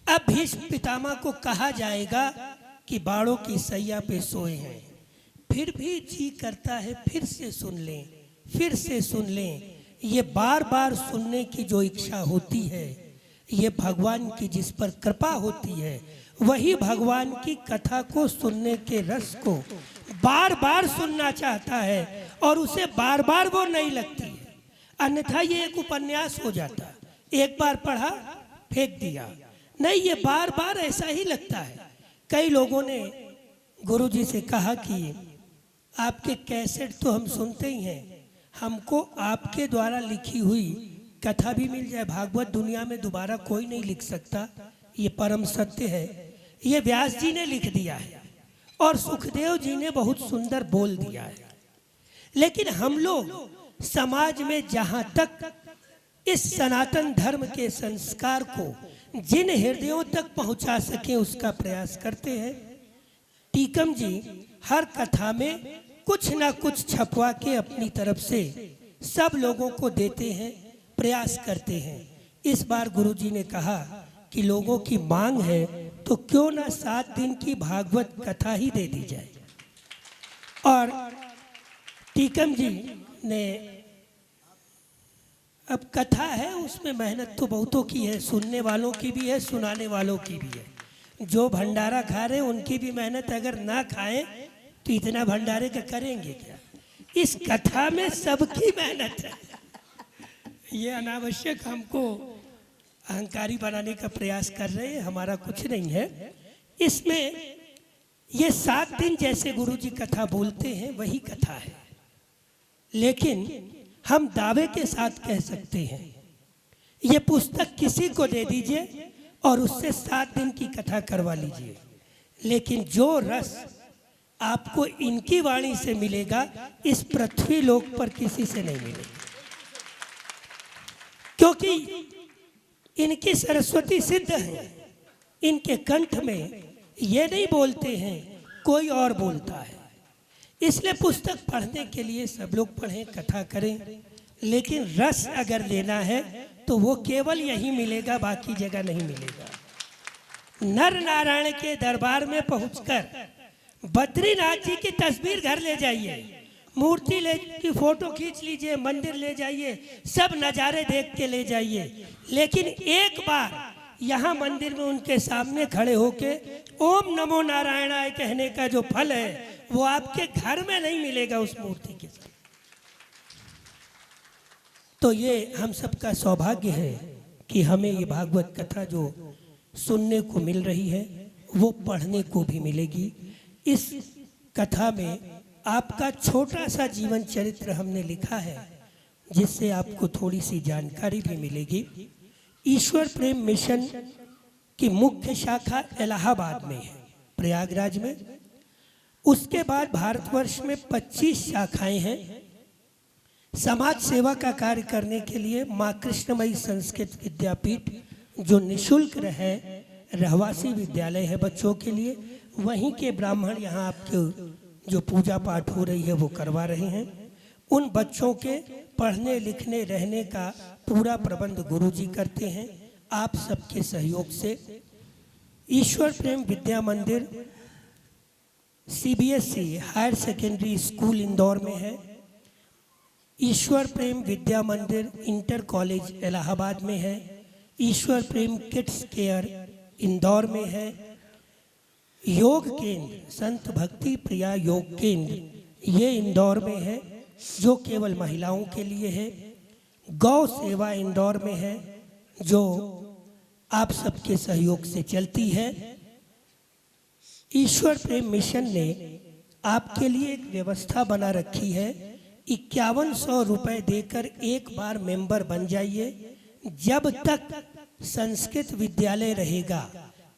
अब भीष्म पितामह को कहा जाएगा कि बाड़ों की सैया पे सोए हैं, फिर भी जी करता है फिर से सुन लें, फिर से सुन लें। ये बार बार सुनने की जो इच्छा होती है, ये भगवान की जिस पर कृपा होती है, वही भगवान की कथा को सुनने के रस को बार बार सुनना चाहता है और उसे बार बार वो नहीं लगती है। अन्यथा ये एक उपन्यास हो जाता, एक बार पढ़ा फेंक दिया। नहीं, ये बार बार ऐसा ही लगता है। कई लोगों ने गुरुजी से कहा कि आपके कैसेट तो हम सुनते ही हैं, हमको आपके द्वारा लिखी हुई कथा भी मिल जाए। भागवत दुनिया में दोबारा कोई नहीं लिख सकता, ये परम सत्य है। ये व्यास जी ने लिख दिया है और सुखदेव जी ने बहुत सुंदर बोल दिया है। लेकिन हम लोग समाज में जहाँ तक इस सनातन धर्म के संस्कार को जिन हृदयों तक पहुँचा सके उसका प्रयास करते हैं। टीकम जी हर कथा में कुछ ना कुछ छपवा के अपनी तरफ से सब लोगों को देते हैं, प्रयास करते हैं। इस बार गुरुजी ने कहा कि लोगों की मांग है तो क्यों ना 7 दिन की भागवत कथा ही दे दी जाए। और टीकम जी ने, अब कथा है उसमें मेहनत तो बहुतों की है, सुनने वालों की भी है, सुनाने वालों की भी है। जो भंडारा खा रहे उनकी भी मेहनत, अगर ना खाएं तो इतना भंडारे का करेंगे क्या। इस कथा में सबकी मेहनत है। ये अनावश्यक हमको अहंकारी बनाने का प्रयास कर रहे हैं, हमारा कुछ नहीं है इसमें। ये 7 दिन जैसे गुरुजी कथा बोलते हैं वही कथा है, लेकिन हम दावे के साथ कह सकते हैं ये पुस्तक किसी को दे दीजिए और उससे 7 दिन की कथा करवा लीजिए, लेकिन जो रस आपको इनकी वाणी से मिलेगा इस पृथ्वी लोक पर किसी से नहीं मिलेगा। क्योंकि इनकी सरस्वती सिद्ध है, इनके कंठ में ये नहीं बोलते हैं, कोई और बोलता है। इसलिए पुस्तक पढ़ने के लिए सब लोग पढ़ें, कथा करें, लेकिन रस अगर लेना है तो वो केवल यही मिलेगा, बाकी जगह नहीं मिलेगा। नर नारायण के दरबार में पहुंचकर बद्रीनाथ जी की तस्वीर घर ले जाइए, मूर्ति ले की फोटो खींच लीजिए, मंदिर ले जाइए, सब नज़ारे देख के ले जाइए, लेकिन एक बार यहाँ मंदिर में उनके सामने खड़े होके ओम नमो नारायणाय कहने का जो फल है वो आपके घर में नहीं मिलेगा उस मूर्ति के साथ। तो ये हम सबका सौभाग्य है कि हमें ये भागवत कथा जो सुनने को मिल रही है वो पढ़ने को भी मिलेगी। इस कथा में आपका छोटा सा जीवन चरित्र हमने लिखा है, जिससे आपको थोड़ी सी जानकारी भी मिलेगी। ईश्वर प्रेम मिशन की मुख्य शाखा इलाहाबाद में है, प्रयागराज में। उसके बाद भारतवर्ष में 25 शाखाएं हैं। समाज सेवा का कार्य करने के लिए माँ कृष्णमयी संस्कृत विद्यापीठ जो निःशुल्क रहवासी विद्यालय है बच्चों के लिए, वहीं के ब्राह्मण यहाँ आपके जो पूजा पाठ हो रही है वो करवा रहे हैं। उन बच्चों के पढ़ने लिखने रहने का पूरा प्रबंध गुरुजी करते हैं आप सबके सहयोग से। ईश्वर प्रेम Vidya Mandir CBSE higher secondary school Indore में है। ईश्वर प्रेम विद्या मंदिर इंटर कॉलेज इलाहाबाद में है। ईश्वर प्रेम किड्स केयर इंदौर में है। योग केंद्र संत भक्ति प्रिया योग केंद्र ये इंदौर में है, जो केवल महिलाओं के लिए है। गौ सेवा इंदौर में है, जो आप सबके सहयोग से चलती है। ईश्वर प्रेम मिशन ने आपके लिए एक व्यवस्था बना रखी है, 5100 रुपए देकर एक बार मेंबर बन जाइए। जब तक संस्कृत विद्यालय रहेगा,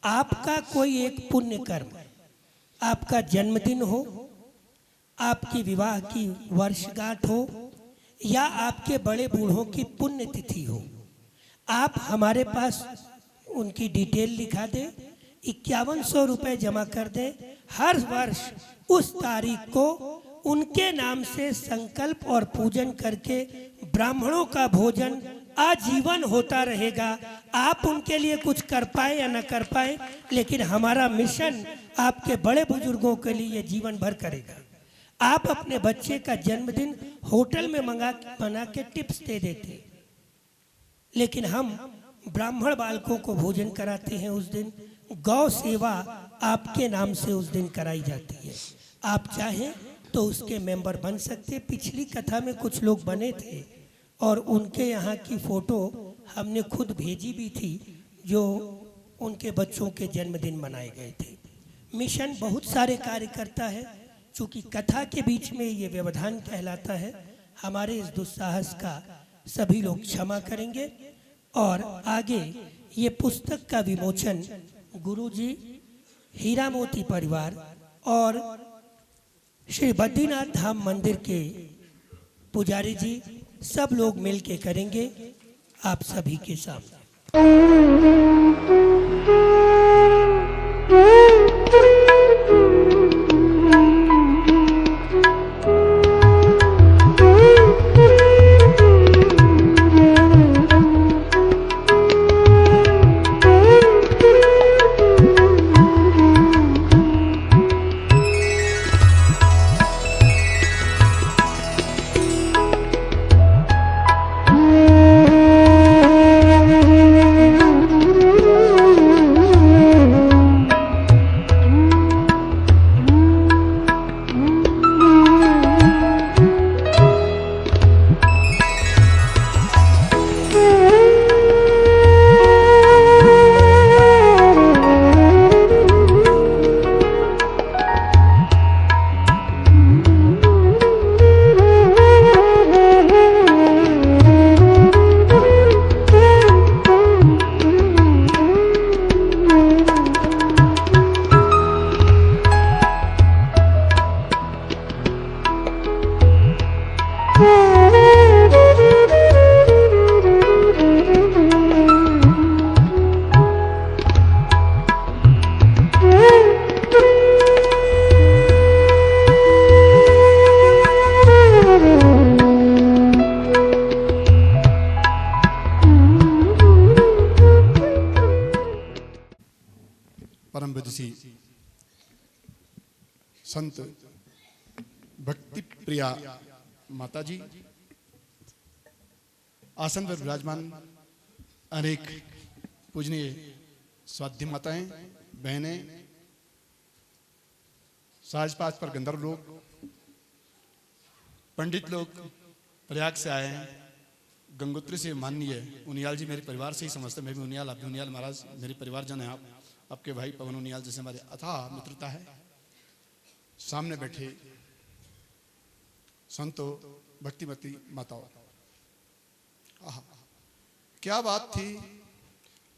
आपका कोई एक पुण्य कर्म, आपका जन्मदिन हो, आपकी विवाह की वर्षगांठ हो, या आपके बड़े बूढ़ों की पुण्यतिथि हो, आप हमारे पास उनकी डिटेल लिखा दें, 5100 रुपये जमा कर दें। हर वर्ष उस तारीख को उनके नाम से संकल्प और पूजन करके ब्राह्मणों का भोजन आजीवन होता रहेगा। आप उनके लिए कुछ कर पाए या न कर पाए, लेकिन हमारा मिशन आपके बड़े बुजुर्गों के लिए जीवन भर करेगा। आप अपने बच्चे का जन्मदिन होटल में बना के टिप्स दे देते, लेकिन हम ब्राह्मण बालकों को भोजन कराते हैं। उस दिन गौ सेवा आपके नाम से उस दिन कराई जाती है। आप चाहें तो उसके मेंबर बन सकते। पिछली कथा में कुछ लोग बने थे और उनके यहाँ की फोटो हमने खुद भेजी भी थी, जो उनके बच्चों के जन्मदिन मनाए गए थे। मिशन बहुत सारे कार्य करता है। चूँकि कथा के बीच में ये व्यवधान कहलाता है, हमारे इस दुस्साहस का सभी लोग क्षमा करेंगे। और आगे ये पुस्तक का विमोचन गुरुजी, हीरा मोती परिवार और श्री बद्रीनाथ धाम मंदिर के पुजारी जी सब लोग मिलके करेंगे आप सभी के सामने। परम विदुषी संत भक्ति प्रिया माता जी, आसन पर विराजमान अनेक पूजनीय स्वाध्य माताएं, बहनें, साजपास पर गंधर्व लोग, पंडित लोग प्रयाग से आए हैं। गंगोत्री से माननीय उनियाल जी मेरे परिवार से ही समझते, मैं भी उनियाल, आप भी उनियाल महाराज मेरे परिवारजन हैं। आप आपके भाई पवन उनियाल जैसे हमारे अथाह मित्रता है। सामने बैठे संतो, भक्तिमती माताओं, आहा क्या बात थी।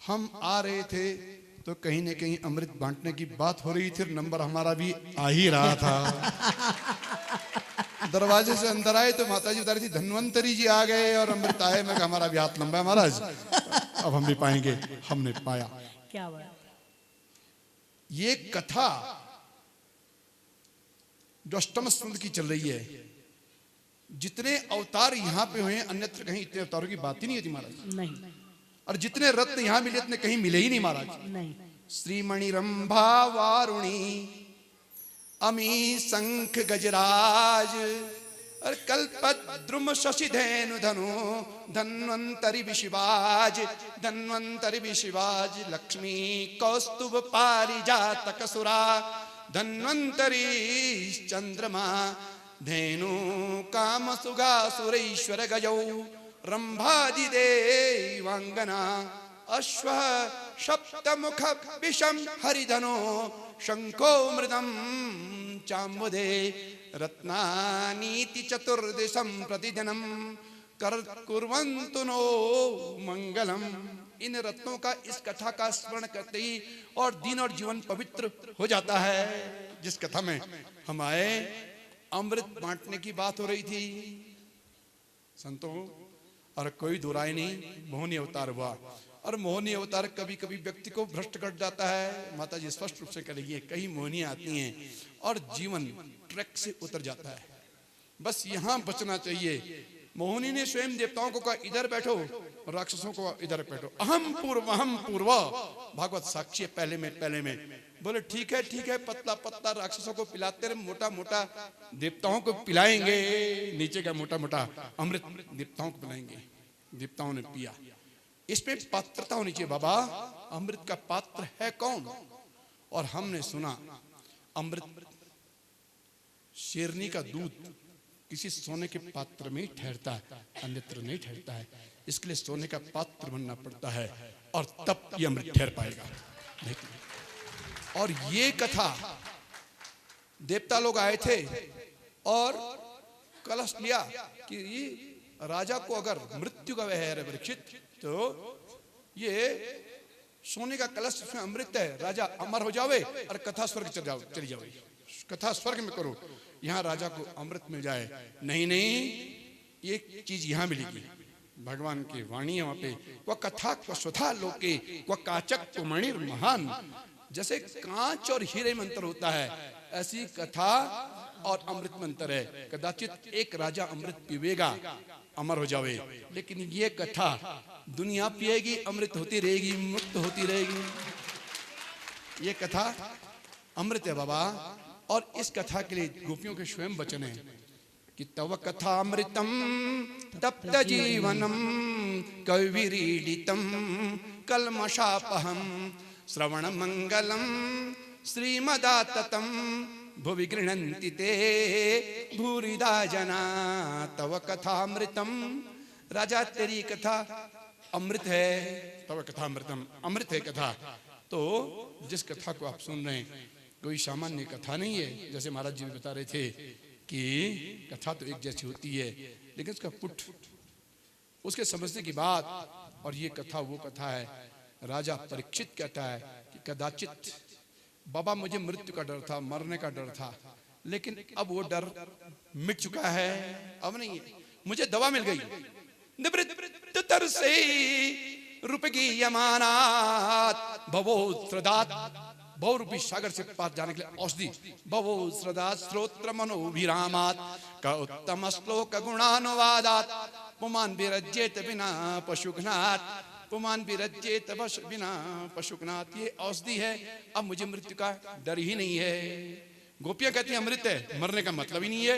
हम आ रहे थे तो कहीं न कहीं अमृत बांटने की बात हो रही थी, नंबर हमारा भी आ ही रहा था। दरवाजे से अंदर आए तो माता जी बता रही थी धन्वंतरी जी आ गए और अमृत आए। मैं कहा हमारा भी हाथ लंबा है महाराज, अब हम भी पाएंगे। हमने पाया। क्या बात। ये कथा जो अष्टम स्कंद की चल रही है, जितने अवतार यहाँ पे हुए अन्यत्र कहीं इतने अवतारों की बात ही नहीं होती महाराज। नहीं और जितने रत्न यहाँ मिले इतने कहीं मिले ही नहीं महाराज। नहीं। श्रीमणि रंभा वारुणी अमी शंख गजराज और कल्पद्रुम शशिधेनु धनु धन्वंतरि विशिवाज धन्वंतरि विशिवाज लक्ष्मी कौस्तुभ पारिजातक सुरा धन्वंतरि चंद्रमा धेनु काम सुगा सुरेश्वर गजौ रंभादि देवांगना अश्व सप्तमुख विषम हरिधनो शंको मृदम चामुदे रत्नानीति चतुर्दिशं प्रतिदिनं कुर्वन्तु नो मंगलम। इन रत्नों का इस कथा का स्मरण करते ही और दिन और जीवन पवित्र हो जाता है। जिस कथा में हम आए, अमृत बांटने की बात हो रही थी संतों, और कोई दुराई नहीं, मोहनी अवतार हुआ। और मोहनी अवतार कभी कभी व्यक्ति को भ्रष्ट कर जाता है। माता जी स्पष्ट रूप से करेगी, कई मोहनियां आती हैं और जीवन ट्रैक से उतर जाता है। बस यहाँ बचना चाहिए। मोहिनी ने स्वयं देवताओं को कहा इधर बैठो, राक्षसों को इधर बैठो। अहम पूर्व भागवत साक्षी पहले में बोले ठीक है पतला पतला राक्षसों को पिलाते रहे, मोटा मोटा देवताओं को पिलाएंगे, नीचे का मोटा मोटा अमृत देवताओं को पिलाएंगे। देवताओं ने पिया। इसमें पात्रता होनी चाहिए बाबा, अमृत का पात्र है कौन? और हमने सुना अमृत शेरनी का दूध किसी सोने के पात्र में ही ठहरता है, अन्यत्र नहीं ठहरता है। इसके लिए सोने का पात्र बनना पड़ता है और तब ये अमृत ठहर पाएगा। और ये कथा देवता लोग आए थे और कलश लिया कि राजा को अगर मृत्यु का वह है परीक्षित, तो ये सोने का कलश उसमें अमृत है, राजा अमर हो जावे और कथा स्वर्ग चली जावे, कथा स्वर्ग में करो, यहाँ राजा को अमृत मिल जाए। नहीं ये चीज यहाँ मिलेगी। भगवान की वाणी है वहां पे, वह कथा को स्वथा लोके वह काचक मणिर महान। जैसे कांच और हीरे में अंतर होता है, ऐसी कथा और अमृत में अंतर है। कदाचित एक राजा अमृत पीवेगा, अमर हो जावे, लेकिन ये कथा दुनिया पिएगी, अमृत होती रहेगी, मुक्त होती रहेगी। ये कथा अमृत है बाबा। और इस कथा के लिए गोपियों के स्वयं वचन है कि तव कथा अमृतम तप्त जीवनम कविरीडितम कलमशापहम श्रवण मंगलम श्रीमदाततम भुवि गृह्णन्ति ते भूरिदा जना तव कथा अमृतम। राजा तेरी कथा अमृत है, तव कथा अमृतम, अमृत है कथा। तो जिस कथा को आप सुन रहे हैं कोई सामान्य कथा नहीं है। जैसे महाराज जी बता रहे थे कि कथा तो एक जैसी होती है, लेकिन उसका पुट, उसके समझने की बात, और ये कथा वो कथा है। राजा परीक्षित कहता है कि कदाचित बाबा मुझे मृत्यु का डर था, मरने का डर था, लेकिन अब वो डर मिट चुका है, अब नहीं है, मुझे दवा मिल गई। निवृत्त तरसे रूप की यमानात भवो श्रदात, बहुरूपी सागर से पार जाने के लिए औषधि। भवो श्रदात श्रोत्र मनोभिरामात का उत्तम श्लोक गुणानुवादात पुमान विरज्येत बिना पशुघ्नात, पुमान विरज्येत बिना पशुघ्नात। ये औषधि है, अब मुझे मृत्यु का डर ही नहीं है। गोपियां कहती हैं अमृत है, मरने का मतलब ही नहीं है।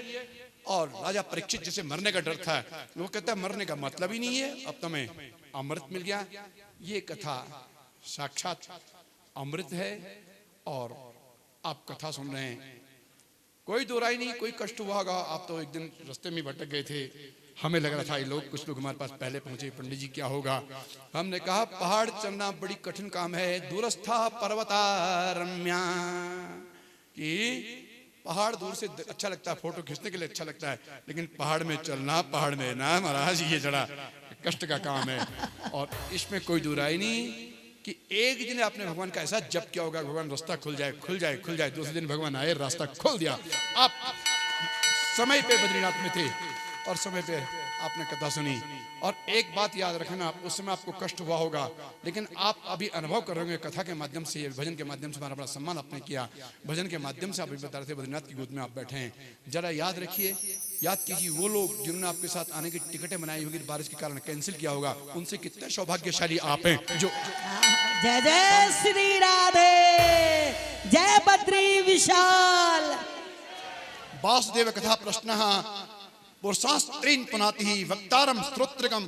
और राजा परीक्षित जिसे मरने का डर था, वो कहता है मरने का मतलब ही नहीं है, अब तुम्हें अमृत मिल गया। ये कथा साक्षात अमृत है। और आप कथा सुन रहे हैं, कोई दो राय नहीं, कोई कष्ट हुआ होगा। आप तो एक दिन रास्ते में भटक गए थे, हमें लग रहा था ये लोग, कुछ लोग हमारे पास पहले पहुंचे, पंडित जी क्या होगा। हमने कहा पहाड़ चढ़ना बड़ी कठिन काम है, दूरस्था पर्वतारम्या, कि पहाड़ दूर से अच्छा लगता है, फोटो खींचने के लिए अच्छा लगता है, लेकिन पहाड़ में चलना, पहाड़ में ना महाराज, ये जरा कष्ट का काम है। और इसमें कोई दो राय नहीं कि एक दिन आपने भगवान का ऐसा जप किया होगा, भगवान रास्ता खुल जाए खुल जाए खुल जाए। दूसरे दिन भगवान आए, रास्ता खोल दिया। आप समय पे बद्रीनाथ में थे और समय पे आपने कथा सुनी। और एक बात याद रखना, उस समय आपको कष्ट हुआ होगा, लेकिन आप अभी अनुभव कर रहे होंगे कथा के माध्यम से, भजन के माध्यम से हमारा बड़ा सम्मान आपने किया। भजन के माध्यम से आप अभी बता रहे थे बद्रीनाथ की गोद में आप बैठे हैं। जरा याद रखिए, याद कीजिए वो लोग जिन्होंने आपके साथ आने की टिकटें बनाई होगी, बारिश के कारण कैंसिल किया होगा, उनसे कितने सौभाग्यशाली आप हैं। जो जय जय श्री राधे, जय बद्री विशाल। वासुदेव कथा प्रश्न पुरुषास्त्रीन पुनाति वक्तारम श्रोत्रकम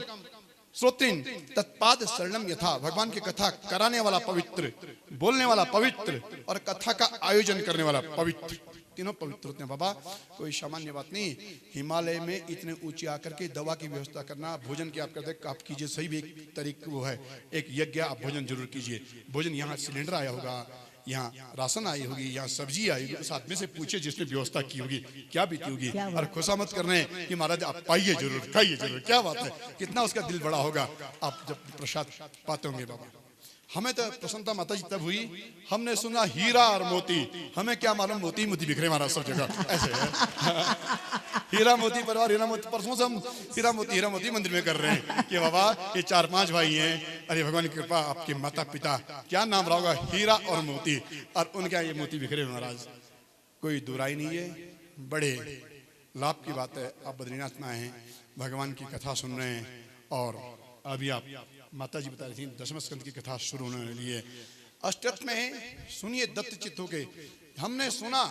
श्रोत्रीन तत्पाद शरणम यथा। भगवान की कथा कराने वाला पवित्र, बोलने वाला पवित्र, और कथा का आयोजन करने वाला पवित्र, तीनों पवित्र होते हैं बाबा। कोई सामान्य बात नहीं। हिमालय में इतने ऊंचे आकर के दवा की व्यवस्था करना, भोजन की आप करते आप कीजिए, सही भी एक तरीका वो है, एक यज्ञ, आप भोजन जरूर कीजिए। भोजन यहाँ सिलेंडर आया होगा, यहाँ राशन आई होगी, यहाँ सब्जी आई होगी, उस आदमी से पूछे जिसने व्यवस्था की होगी क्या बीती होगी। और खुशामद कर रहे हैं कि महाराज आप पाइए जरूर, खाइए जरूर, क्या बात है, कितना उसका दिल बड़ा होगा आप जब प्रसाद पाते होंगे बाबा। हमें तो प्रसन्नता माता जी तब हुई, हमने सुना हीरा और मोती, हमें क्या मालूम मोती मोती बिखरे महाराज सब जगह ऐसे है। हीरा मोती परिवार, हीरा मोती, परसों से हम हीरा मोती मंदिर में कर रहे हैं कि बाबा ये 4-5 भाई हैं, अरे भगवान की कृपा, आपके माता पिता क्या नाम रहा होगा, हीरा और मोती, और उनके ये मोती बिखरे महाराज। कोई दुराई नहीं है, बड़े लाभ की बात है। आप बद्रीनाथ में आए हैं, भगवान की कथा सुन रहे हैं। और अभी आप माता जी बता रही थी दशम स्कंद की कथा शुरू होने वाली है। अष्टक में सुनिए दत्त चित्त होके, हमने सुना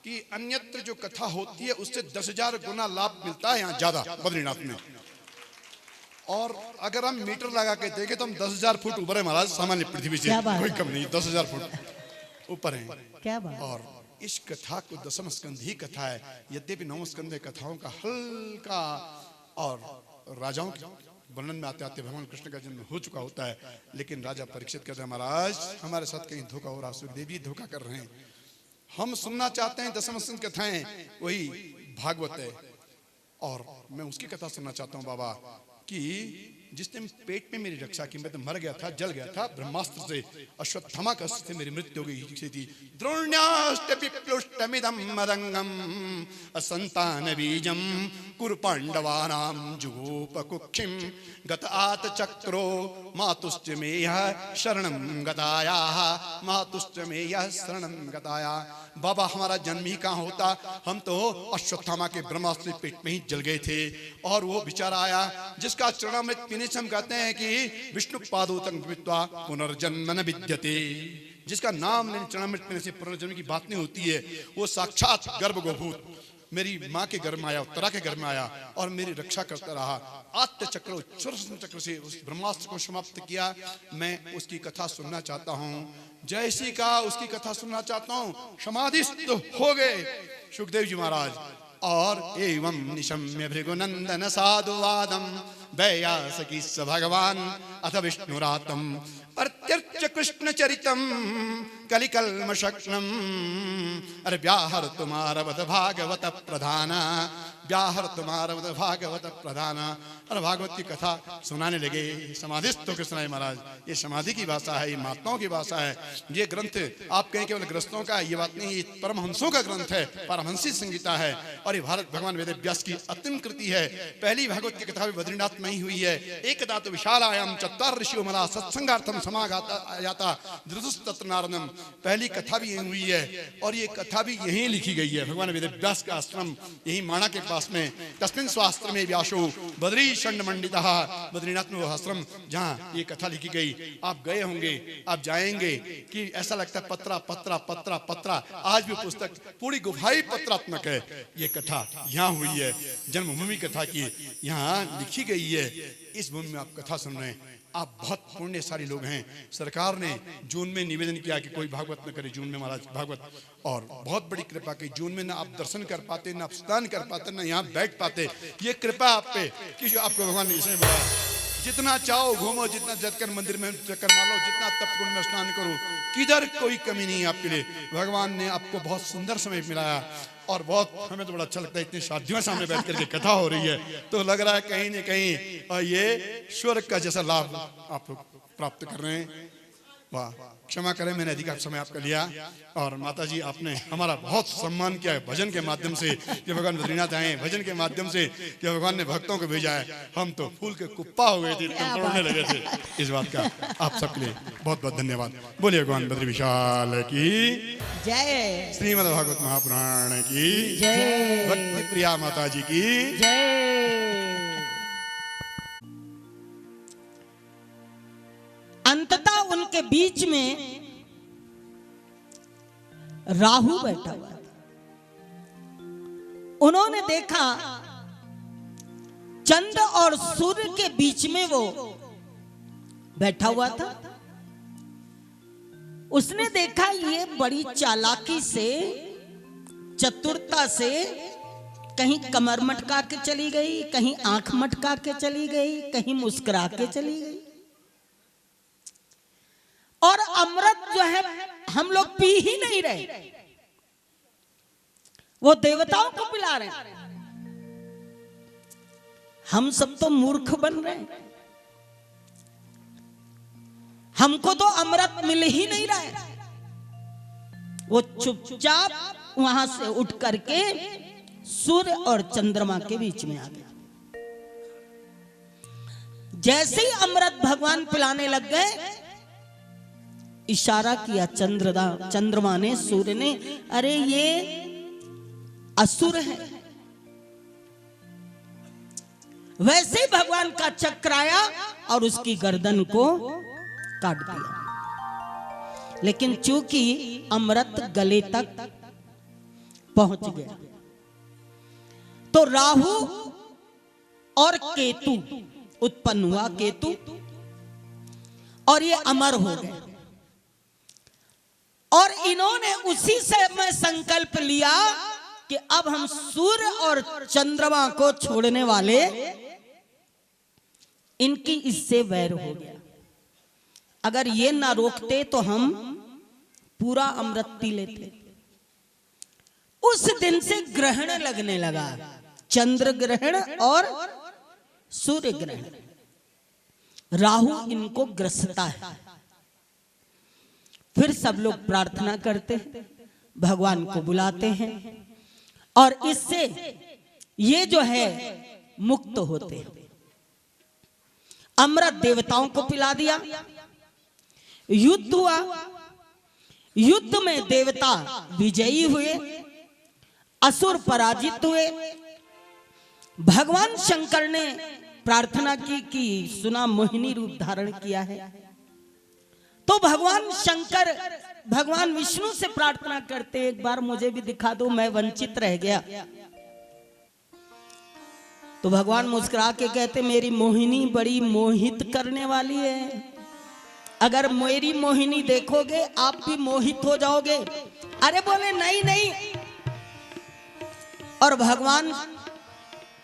कि अन्यत्र जो कथा होती है उससे 10,000 गुना लाभ मिलता है यहाँ ज्यादा बद्रीनाथ में। और अगर हम मीटर लगा के देखें तो हम 10,000 फुट ऊपर है महाराज, सामान्य पृथ्वी से क्या बात कोई है? कम नहीं, 10,000 फुट ऊपर है। क्या बात। और इस कथा को दशम स्कंद ही कथा है, यद्यपि नवम स्कंद में कथाओं का हल्का और राजाओं के वर्णन में आते आते भगवान कृष्ण का जन्म हो चुका होता है। लेकिन राजा परीक्षित कहते हैं महाराज हमारे साथ कहीं धोखा हो रहा, सुखदेव जी धोखा कर रहे हैं, हम सुनना चाहते हैं दशम स्कंद कथाएं, वही भागवत है और मैं उसकी कथा सुनना चाहता हूँ बाबा कि जिसने पेट में मेरी रक्षा की, मैं तो मर गया था, जल गया था ब्रह्मास्त्र से, अश्वत्थामा का से मेरी मृत्यु हो गई थी। द्रोण्याष्ट विप्लुष्टमिदं मदंगम असंतान बीजम कुरु पांडवानां जुगोप कुक्षिम गत आत चक्रो मातुश्च मेयः शरणं गतायाः मातुश्च मेयः शरणं गतायाः। बाबा हमारा जन्म ही कहाँ होता, हम तो अश्वत्थामा के ब्रह्मास्त्र पेट में ही जल गए थे। और वो बेचारा आया जिसका चरणामृत पीने से हम कहते हैं कि विष्णु पादोतं पीत्वा पुनर्जन्म न विद्यते, जिसका नाम लेने चरणामृत पीने से पुनर्जन्म की बात नहीं होती है, वो साक्षात गर्भ गोभूत मेरी माँ के घर में आया, उत्तरा के घर में आया और मेरी रक्षा करता रहा। आत्य चक्र सुदर्शन चक्र से उस ब्रह्मास्त्र को समाप्त किया। मैं उसकी कथा सुनना चाहता हूँ, जैसी का उसकी कथा सुनना चाहता हूँ। समाधिस्थ हो गए सुखदेव जी महाराज। और एवं निशम्य भृगुनंदन साधुवादम वैयासकी स भगवान अथ विष्णुरातम प्रत्यर्च कृष्ण चरितम कलिकल्मशक्नम। अरे व्याहर तुम्हारवत भागवत प्रधान, व्याहर तुम्हारवत भागवत प्रधान। और भागवत की कथा सुनाने लगे। समाधिस्थ होकर सुनाए महाराज। ये समाधि की भाषा है, ये महात्माओं की भाषा है। ये ग्रंथ आप कहें केवल ग्रस्तों का, ये बात नहीं, ये परमहंसों का ग्रंथ है, परमहंसी संगीता है। और ये भारत भगवान वेद व्यास की अंतिम कृति है। पहली भागवत की कथा भी बद्रीनाथ में ही हुई है। एकदा तो विशालायाम चत्वार ऋषियों मला सत्संगार्थम समागता जाता धृतस्तत्र नारदम। पहली कथा भी यही हुई है और ये कथा भी यहीं लिखी गई है। भगवान वेद व्यास का आश्रम यही माणा के पास में, तस्मिन् स्वास्त्र में व्यासो बद्री षण्ड मंडितः, बद्रीनाथ में वो आश्रम जहाँ ये कथा लिखी गई। आप गए होंगे, आप जाएंगे कि ऐसा लगता है पत्रा पत्रा पत्रा पत्रा। आज भी पुस्तक पूरी गुफाई पत्रात्मक है। ये कथा यहाँ हुई है, जन्मभूमि कथा की यहाँ लिखी गई है। इस भूमि में आप कथा सुन रहे हैं। आप बहुत पुण्यशाली लोग हैं। सरकार ने जून में निवेदन किया कि कोई भागवत न करे जून में महाराज भागवत, और बहुत बड़ी कृपा की। जून में ना आप दर्शन कर पाते, ना आप स्नान कर पाते, ना यहाँ बैठ पाते। ये कृपा आप पे कि जो आपको भगवान ने इसने बोला जितना चाहो घूमो, जितना जटकर मंदिर में चक्कर मारो, जितना तपकुंड में स्नान करो, किधर कोई कमी नहीं है आपके लिए। भगवान ने आपको बहुत सुंदर समय मिलाया और बहुत हमें तो बड़ा अच्छा लगता है। इतनी शादियों सामने बैठ करके कथा हो रही है तो लग रहा है कहीं न कहीं और ये स्वर्ग का जैसा लाभ आप लोग प्राप्त कर रहे हैं। वाह, क्षमा करें मैंने अधिक समय आपका लिया। और माता जी आपने हमारा बहुत सम्मान किया है भजन के माध्यम से कि भगवान बद्रीनाथ आए, भजन के माध्यम से कि भगवान ने भक्तों को भेजा है। हम तो फूल के कुप्पा हो गए थे, तोड़ने लगे थे। इस बात का आप सबके लिए बहुत बहुत धन्यवाद। बोलिए भगवान बद्री विशाल की जय, श्रीमद् भागवत महापुराण की जय, भक्ति प्रिया माता जी की जय। अंततः उनके बीच में राहु बैठा हुआ था। उन्होंने देखा चंद्र और सूर्य के बीच में वो बैठा हुआ था। उसने देखा ये बड़ी चालाकी से, चतुरता से कहीं कमर मटका के चली गई, कहीं आंख मटका के चली गई, कहीं मुस्कुरा के चली गई। और अमृत जो है हम लोग पी ही नहीं रहे, वो देवताओं को पिला रहे हैं। हम सब तो मूर्ख बन रहे हैं। हमको तो अमृत मिल ही नहीं रहा है। वो चुपचाप वहां से उठ करके सूर्य और चंद्रमा के बीच में आ गया। जैसे ही अमृत भगवान पिलाने लग गए, इशारा किया चंद्रमा ने, सूर्य ने, अरे ये असुर है, वैसे ही भगवान का चक्र आया और उसकी गर्दन को काट दिया। लेकिन चूंकि अमृत गले तक पहुंच गया तो राहु और केतु उत्पन्न हुआ, केतु, और ये अमर हो गए। और इन्होंने उसी समय संकल्प लिया कि अब हम सूर्य और चंद्रमा को छोड़ने वाले, इनकी इससे वैर हो गया। अगर ये ना रोकते तो हम पूरा अमृत पी लेते। उस दिन से ग्रहण लगने लगा, चंद्र ग्रहण और सूर्य ग्रहण। राहु इनको ग्रसता है। फिर सब लोग प्रार्थना करते हैं, भगवान को बुलाते हैं और इससे ये जो है मुक्त होते हैं। अमृत देवताओं को पिला दिया, युद्ध हुआ, युद्ध में देवता विजयी हुए, असुर पराजित हुए। भगवान शंकर ने प्रार्थना की कि सुना मोहिनी रूप धारण किया है, तो भगवान शंकर भगवान विष्णु से प्रार्थना करते, एक बार मुझे भी दिखा दो, मैं वंचित रह गया। तो भगवान मुस्कुरा के कहते, मेरी मोहिनी बड़ी मोहित करने वाली है, अगर मेरी मोहिनी देखोगे आप भी मोहित हो जाओगे। अरे बोले नहीं नहीं। और भगवान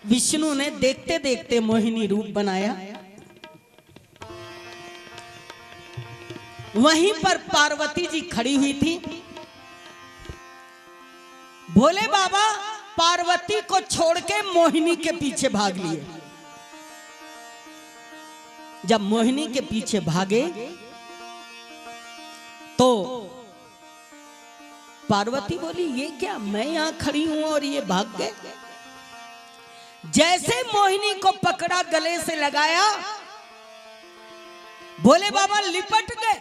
विष्णु ने देखते देखते मोहिनी रूप बनाया। वहीं पर पार्वती जी खड़ी हुई थी। भोले बाबा पार्वती को छोड़ के मोहिनी के पीछे भाग लिए। जब मोहिनी के पीछे भागे तो पार्वती बोली, ये क्या, मैं यहां खड़ी हूं और ये भाग गए। जैसे मोहिनी को पकड़ा, गले से लगाया, भोले बाबा लिपट गए।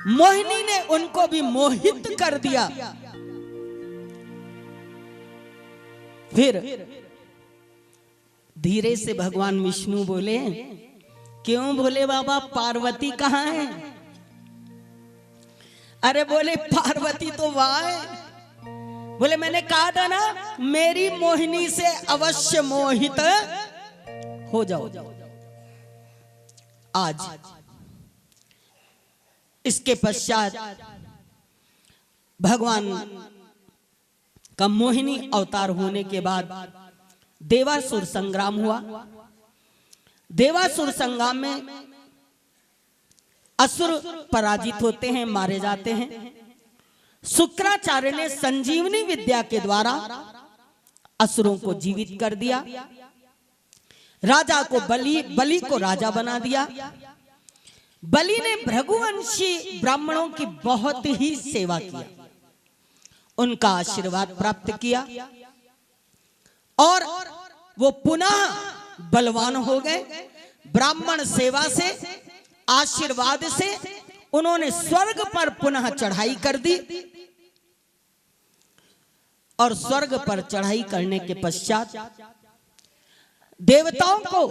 मोहिनी ने उनको भी मोहित कर दिया। फिर धीरे से भगवान विष्णु बोले, क्यों भोले बाबा, पार्वती कहां है? अरे बोले पार्वती तो वहां है। बोले मैंने कहा था ना, मेरी मोहिनी से अवश्य मोहित हो जाओ। आज इसके पश्चात भगवान का मोहिनी अवतार होने के बाद देवासुर संग्राम हुआ। देवासुर संग्राम में असुर पराजित होते हैं, मारे जाते हैं। शुक्राचार्य ने संजीवनी विद्या के द्वारा असुरों को जीवित कर दिया। राजा को बलि को राजा बना दिया। बलि ने भृगुवंशी ब्राह्मणों की बहुत ही सेवा किया, उनका आशीर्वाद प्राप्त किया और वो पुनः बलवान हो गए। ब्राह्मण सेवा से, आशीर्वाद से उन्होंने स्वर्ग पर पुनः चढ़ाई कर दी और स्वर्ग पर चढ़ाई करने के पश्चात देवताओं को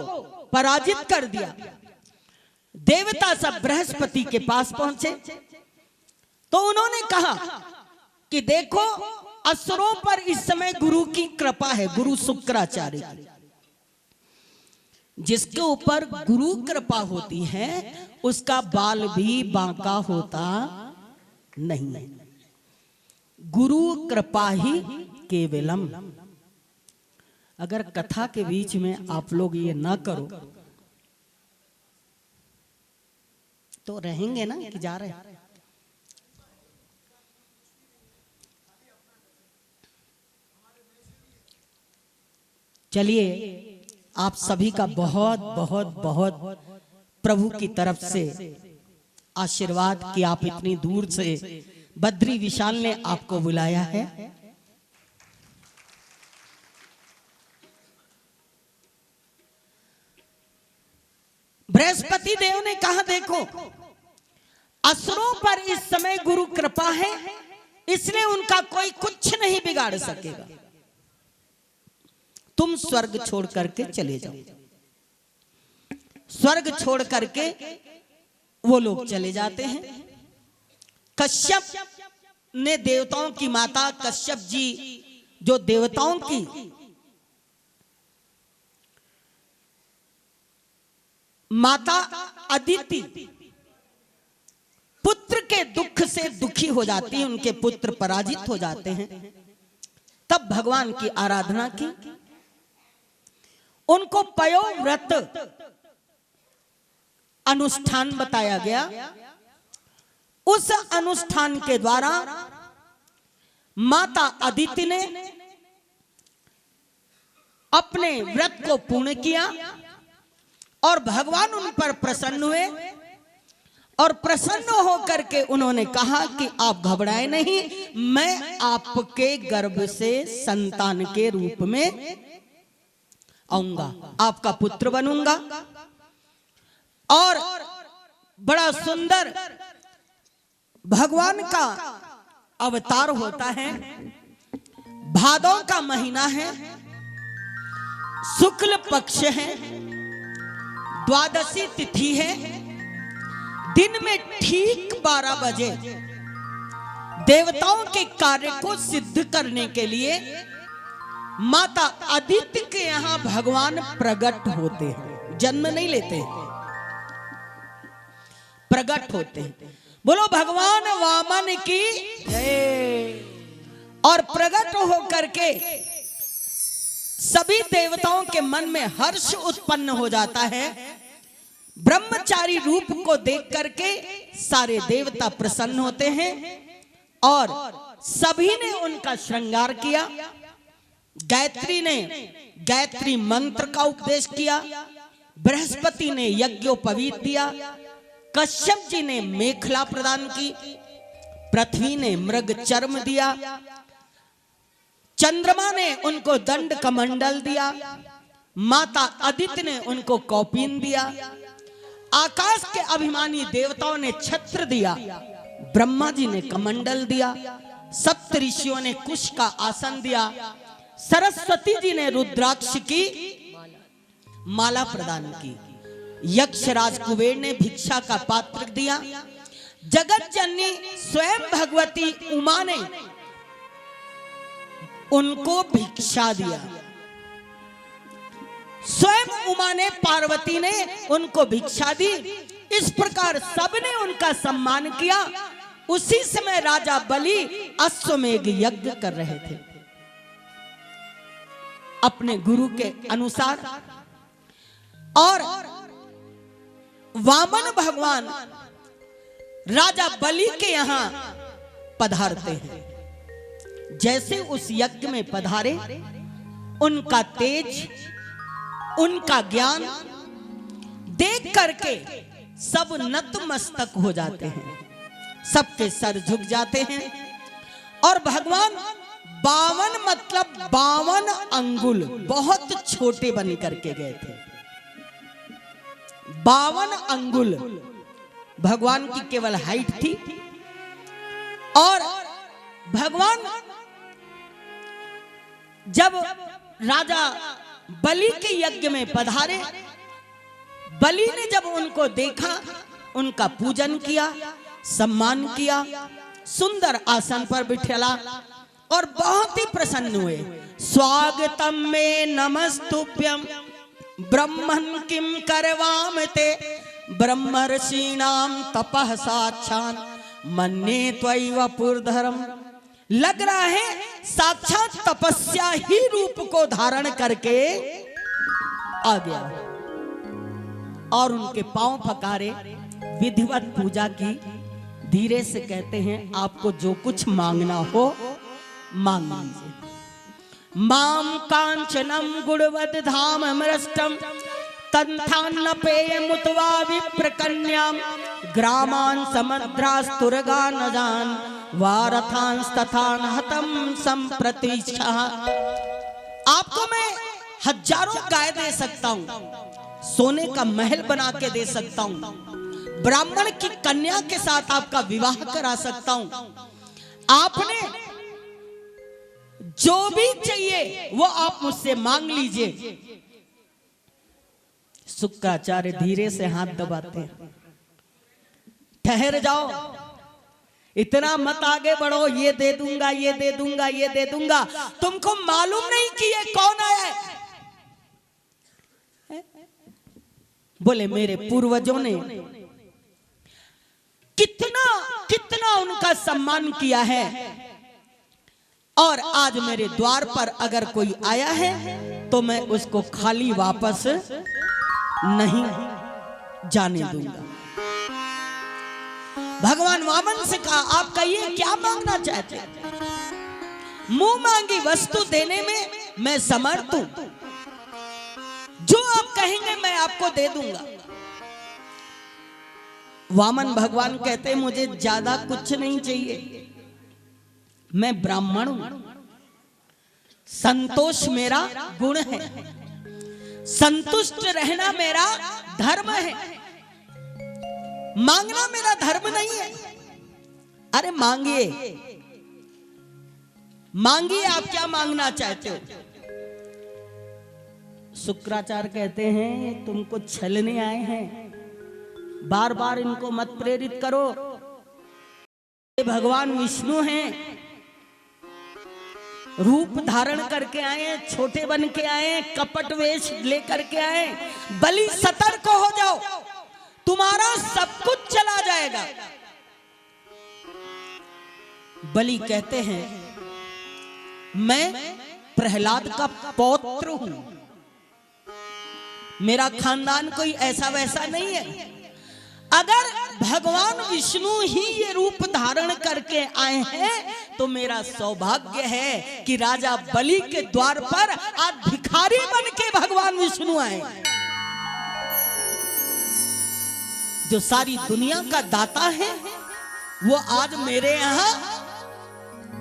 पराजित कर दिया। देवता सब बृहस्पति के पास पहुंचे तो उन्होंने कहा कि देखो, असुरों पर इस समय गुरु की कृपा है, गुरु शुक्राचार्य की। जिसके ऊपर गुरु कृपा होती है उसका बाल भी बांका होता नहीं। गुरु कृपा ही केवलम। अगर कथा के बीच में आप लोग ये ना करो तो रहेंगे ना कि जा रहे हैं। चलिए, आप सभी का बहुत बहुत बहुत प्रभु की तरफ से आशीर्वाद कि आप इतनी दूर से बद्री विशाल ने आपको बुलाया है। बृहस्पति देव ने कहा, देखो असुरों पर इस समय गुरु कृपा है, इसलिए उनका कोई कुछ नहीं बिगाड़ सकेगा। तुम स्वर्ग छोड़ करके चले जाओ। स्वर्ग छोड़ करके वो लोग चले जाते हैं। कश्यप ने देवताओं की माता, कश्यप जी जो देवताओं की माता अदिति, पुत्र के दुख से दुखी हो जाती है, उनके पुत्र पराजित हो जाते हैं। तब भगवान की आराधना की, उनको पयोव्रत अनुष्ठान बताया गया। उस अनुष्ठान के द्वारा माता अदिति ने अपने व्रत को पूर्ण किया और भगवान उन पर प्रसन्न हुए और प्रसन्न होकर के उन्होंने कहा कि आप घबराए नहीं, मैं आपके गर्भ से संतान के रूप में आऊंगा, आपका पुत्र बनूंगा। और बड़ा सुंदर भगवान का अवतार होता है। भादौ का महीना है, शुक्ल पक्ष है, द्वादशी तिथि है। दिन में ठीक 12 बजे देवताओं के कार्य को सिद्ध करने के लिए माता अदिति के यहां भगवान प्रकट होते हैं, जन्म नहीं लेते हैं, प्रकट होते हैं। बोलो भगवान वामन की जय। और प्रकट होकर के सभी देवताओं के मन में हर्ष उत्पन्न हो जाता है। ब्रह्मचारी रूप को देख करके सारे देवता प्रसन्न होते हैं और सभी ने उनका श्रृंगार किया। गायत्री ने गायत्री मंत्र का उपदेश किया, बृहस्पति ने यज्ञोपवीत दिया, कश्यप जी ने मेखला प्रदान की, पृथ्वी ने मृग चर्म दिया, चंद्रमा ने उनको दंड कमंडल दिया, माता अदिति ने उनको कौपीन दिया, आकाश के अभिमानी देवताओं ने छत्र दिया, ब्रह्मा जी ने कमंडल दिया, सप्त ऋषियों ने कुश का आसन दिया, सरस्वती जी ने रुद्राक्ष की माला प्रदान की, यक्षराज कुबेर ने भिक्षा का पात्र दिया, जगत जननी स्वयं भगवती उमा ने उनको भिक्षा दिया, स्वयं उमा ने पार्वती ने उनको भिक्षा दी। इस प्रकार सबने उनका सम्मान किया। उसी समय राजा बलि अश्वमेघ यज्ञ कर रहे थे अपने गुरु के अनुसार, और वामन भगवान राजा बलि के यहां पधारते हैं। जैसे उस यज्ञ में पधारे, उनका तेज, उनका ज्ञान देख करके सब नतमस्तक हो जाते हैं, सबके सर झुक जाते हैं। और भगवान 52 मतलब 52 अंगुल बहुत छोटे बन करके गए थे। 52 अंगुल भगवान की केवल हाइट थी। और भगवान जब राजा बलि के यज्ञ में पधारे, बलि ने जब उनको देखा, उनका पूजन किया, सम्मान किया, सुंदर आसन पर बिठला और बहुत ही प्रसन्न हुए। स्वागतम में नमस्तुभ्यं ब्रह्मन् किम करवाम ते, ब्रह्मर्षीणाम तपः साक्षान् मन्ये त्वयि पुरधरम। लग रहा है साक्षात तपस्या ही रूप को धारण करके आ गया। और उनके पांव पकारे, विधिवत पूजा की, धीरे से कहते हैं आपको जो कुछ मांगना हो मांग लीजिए। माम कांचनम गुणवद धाम अमृष्टम तंथान्न पेय मुतवा विप्रकन्याम ग्रामान समुद्रास्तुरगा न जान वारथांस तथान हतम संप्रतीक्षा। आपको मैं हजारों गाय दे सकता हूं, सोने का महल बना के दे सकता हूं, ब्राह्मण की कन्या के साथ आपका विवाह करा सकता हूं। आपने जो भी चाहिए वो आप मुझसे मांग लीजिए। शुक्राचार्य धीरे से हाथ दबाते हैं, ठहर जाओ, इतना मत आगे बढ़ो, ये दे दूंगा, ये दे दूंगा, ये दे दूंगा। तुमको मालूम नहीं कि ये कौन आया है? बोले मेरे पूर्वजों ने कितना कितना उनका सम्मान किया है, और आज मेरे द्वार पर अगर कोई आया है तो मैं उसको खाली वापस नहीं जाने दूंगा। भगवान वामन से कहा, आप कहिए क्या मांगना चाहते हैं? मुंह मांगी वस्तु देने में मैं समर्थ हूं, जो आप कहेंगे मैं आपको दे दूंगा। वामन भगवान कहते, मुझे ज्यादा कुछ नहीं चाहिए, मैं ब्राह्मण हूं, संतोष मेरा गुण है, संतुष्ट रहना मेरा धर्म है, मांगना मेरा धर्म नहीं है। अरे मांगिए, मांगिए, आप क्या मांगना चाहते हो? शुक्राचार्य कहते हैं, तुमको छलने आए हैं, बार बार इनको मत प्रेरित करो। ये भगवान विष्णु हैं, रूप धारण करके आए, छोटे बन के आए, कपट वेश लेकर के आए। बलि सतर्क हो जाओ, तुम्हारा सब कुछ चला जाएगा। बलि कहते हैं, मैं प्रहलाद का पौत्र हूं, मेरा खानदान कोई ऐसा वैसा नहीं है। अगर भगवान विष्णु ही ये रूप धारण करके आए हैं तो मेरा सौभाग्य है कि राजा बलि के द्वार पर आज भिखारी बन के भगवान विष्णु आए, जो सारी दुनिया का दाता है वो आज मेरे यहां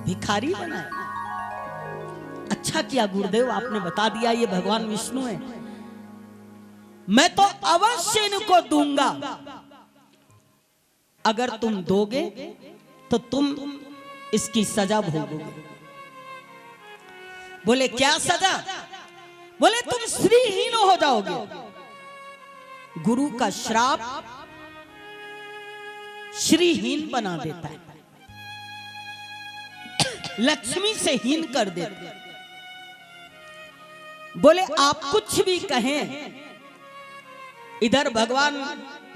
भिखारी बना है। अच्छा किया गुरुदेव, आपने बता दिया ये भगवान विष्णु है। मैं तो अवश्य इनको दूंगा, अगर तुम दोगे तो तुम इसकी सजा भोगोगे। बोले क्या सजा? बोले तुम श्रीहीन हो जाओगे। गुरु का श्राप श्रीहीन बना देता है, लक्ष्मी से हीन कर देता है। बोले आप कुछ भी कहें, इधर भगवान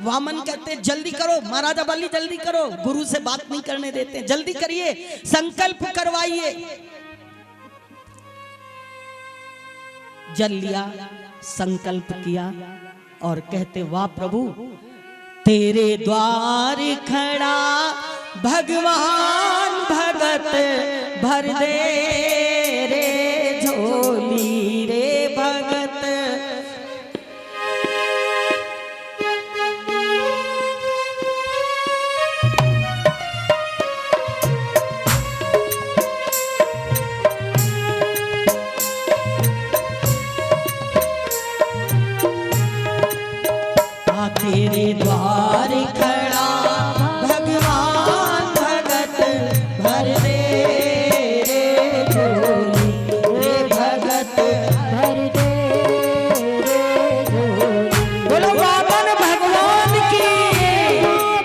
वामन कहते जल्दी करो महाराजा बलि, जल्दी करो, गुरु से बात नहीं करने देते, जल्दी करिए, संकल्प करवाइए। जल लिया, संकल्प किया और कहते वाह प्रभु, तेरे द्वार खड़ा भगवान भगत भर दे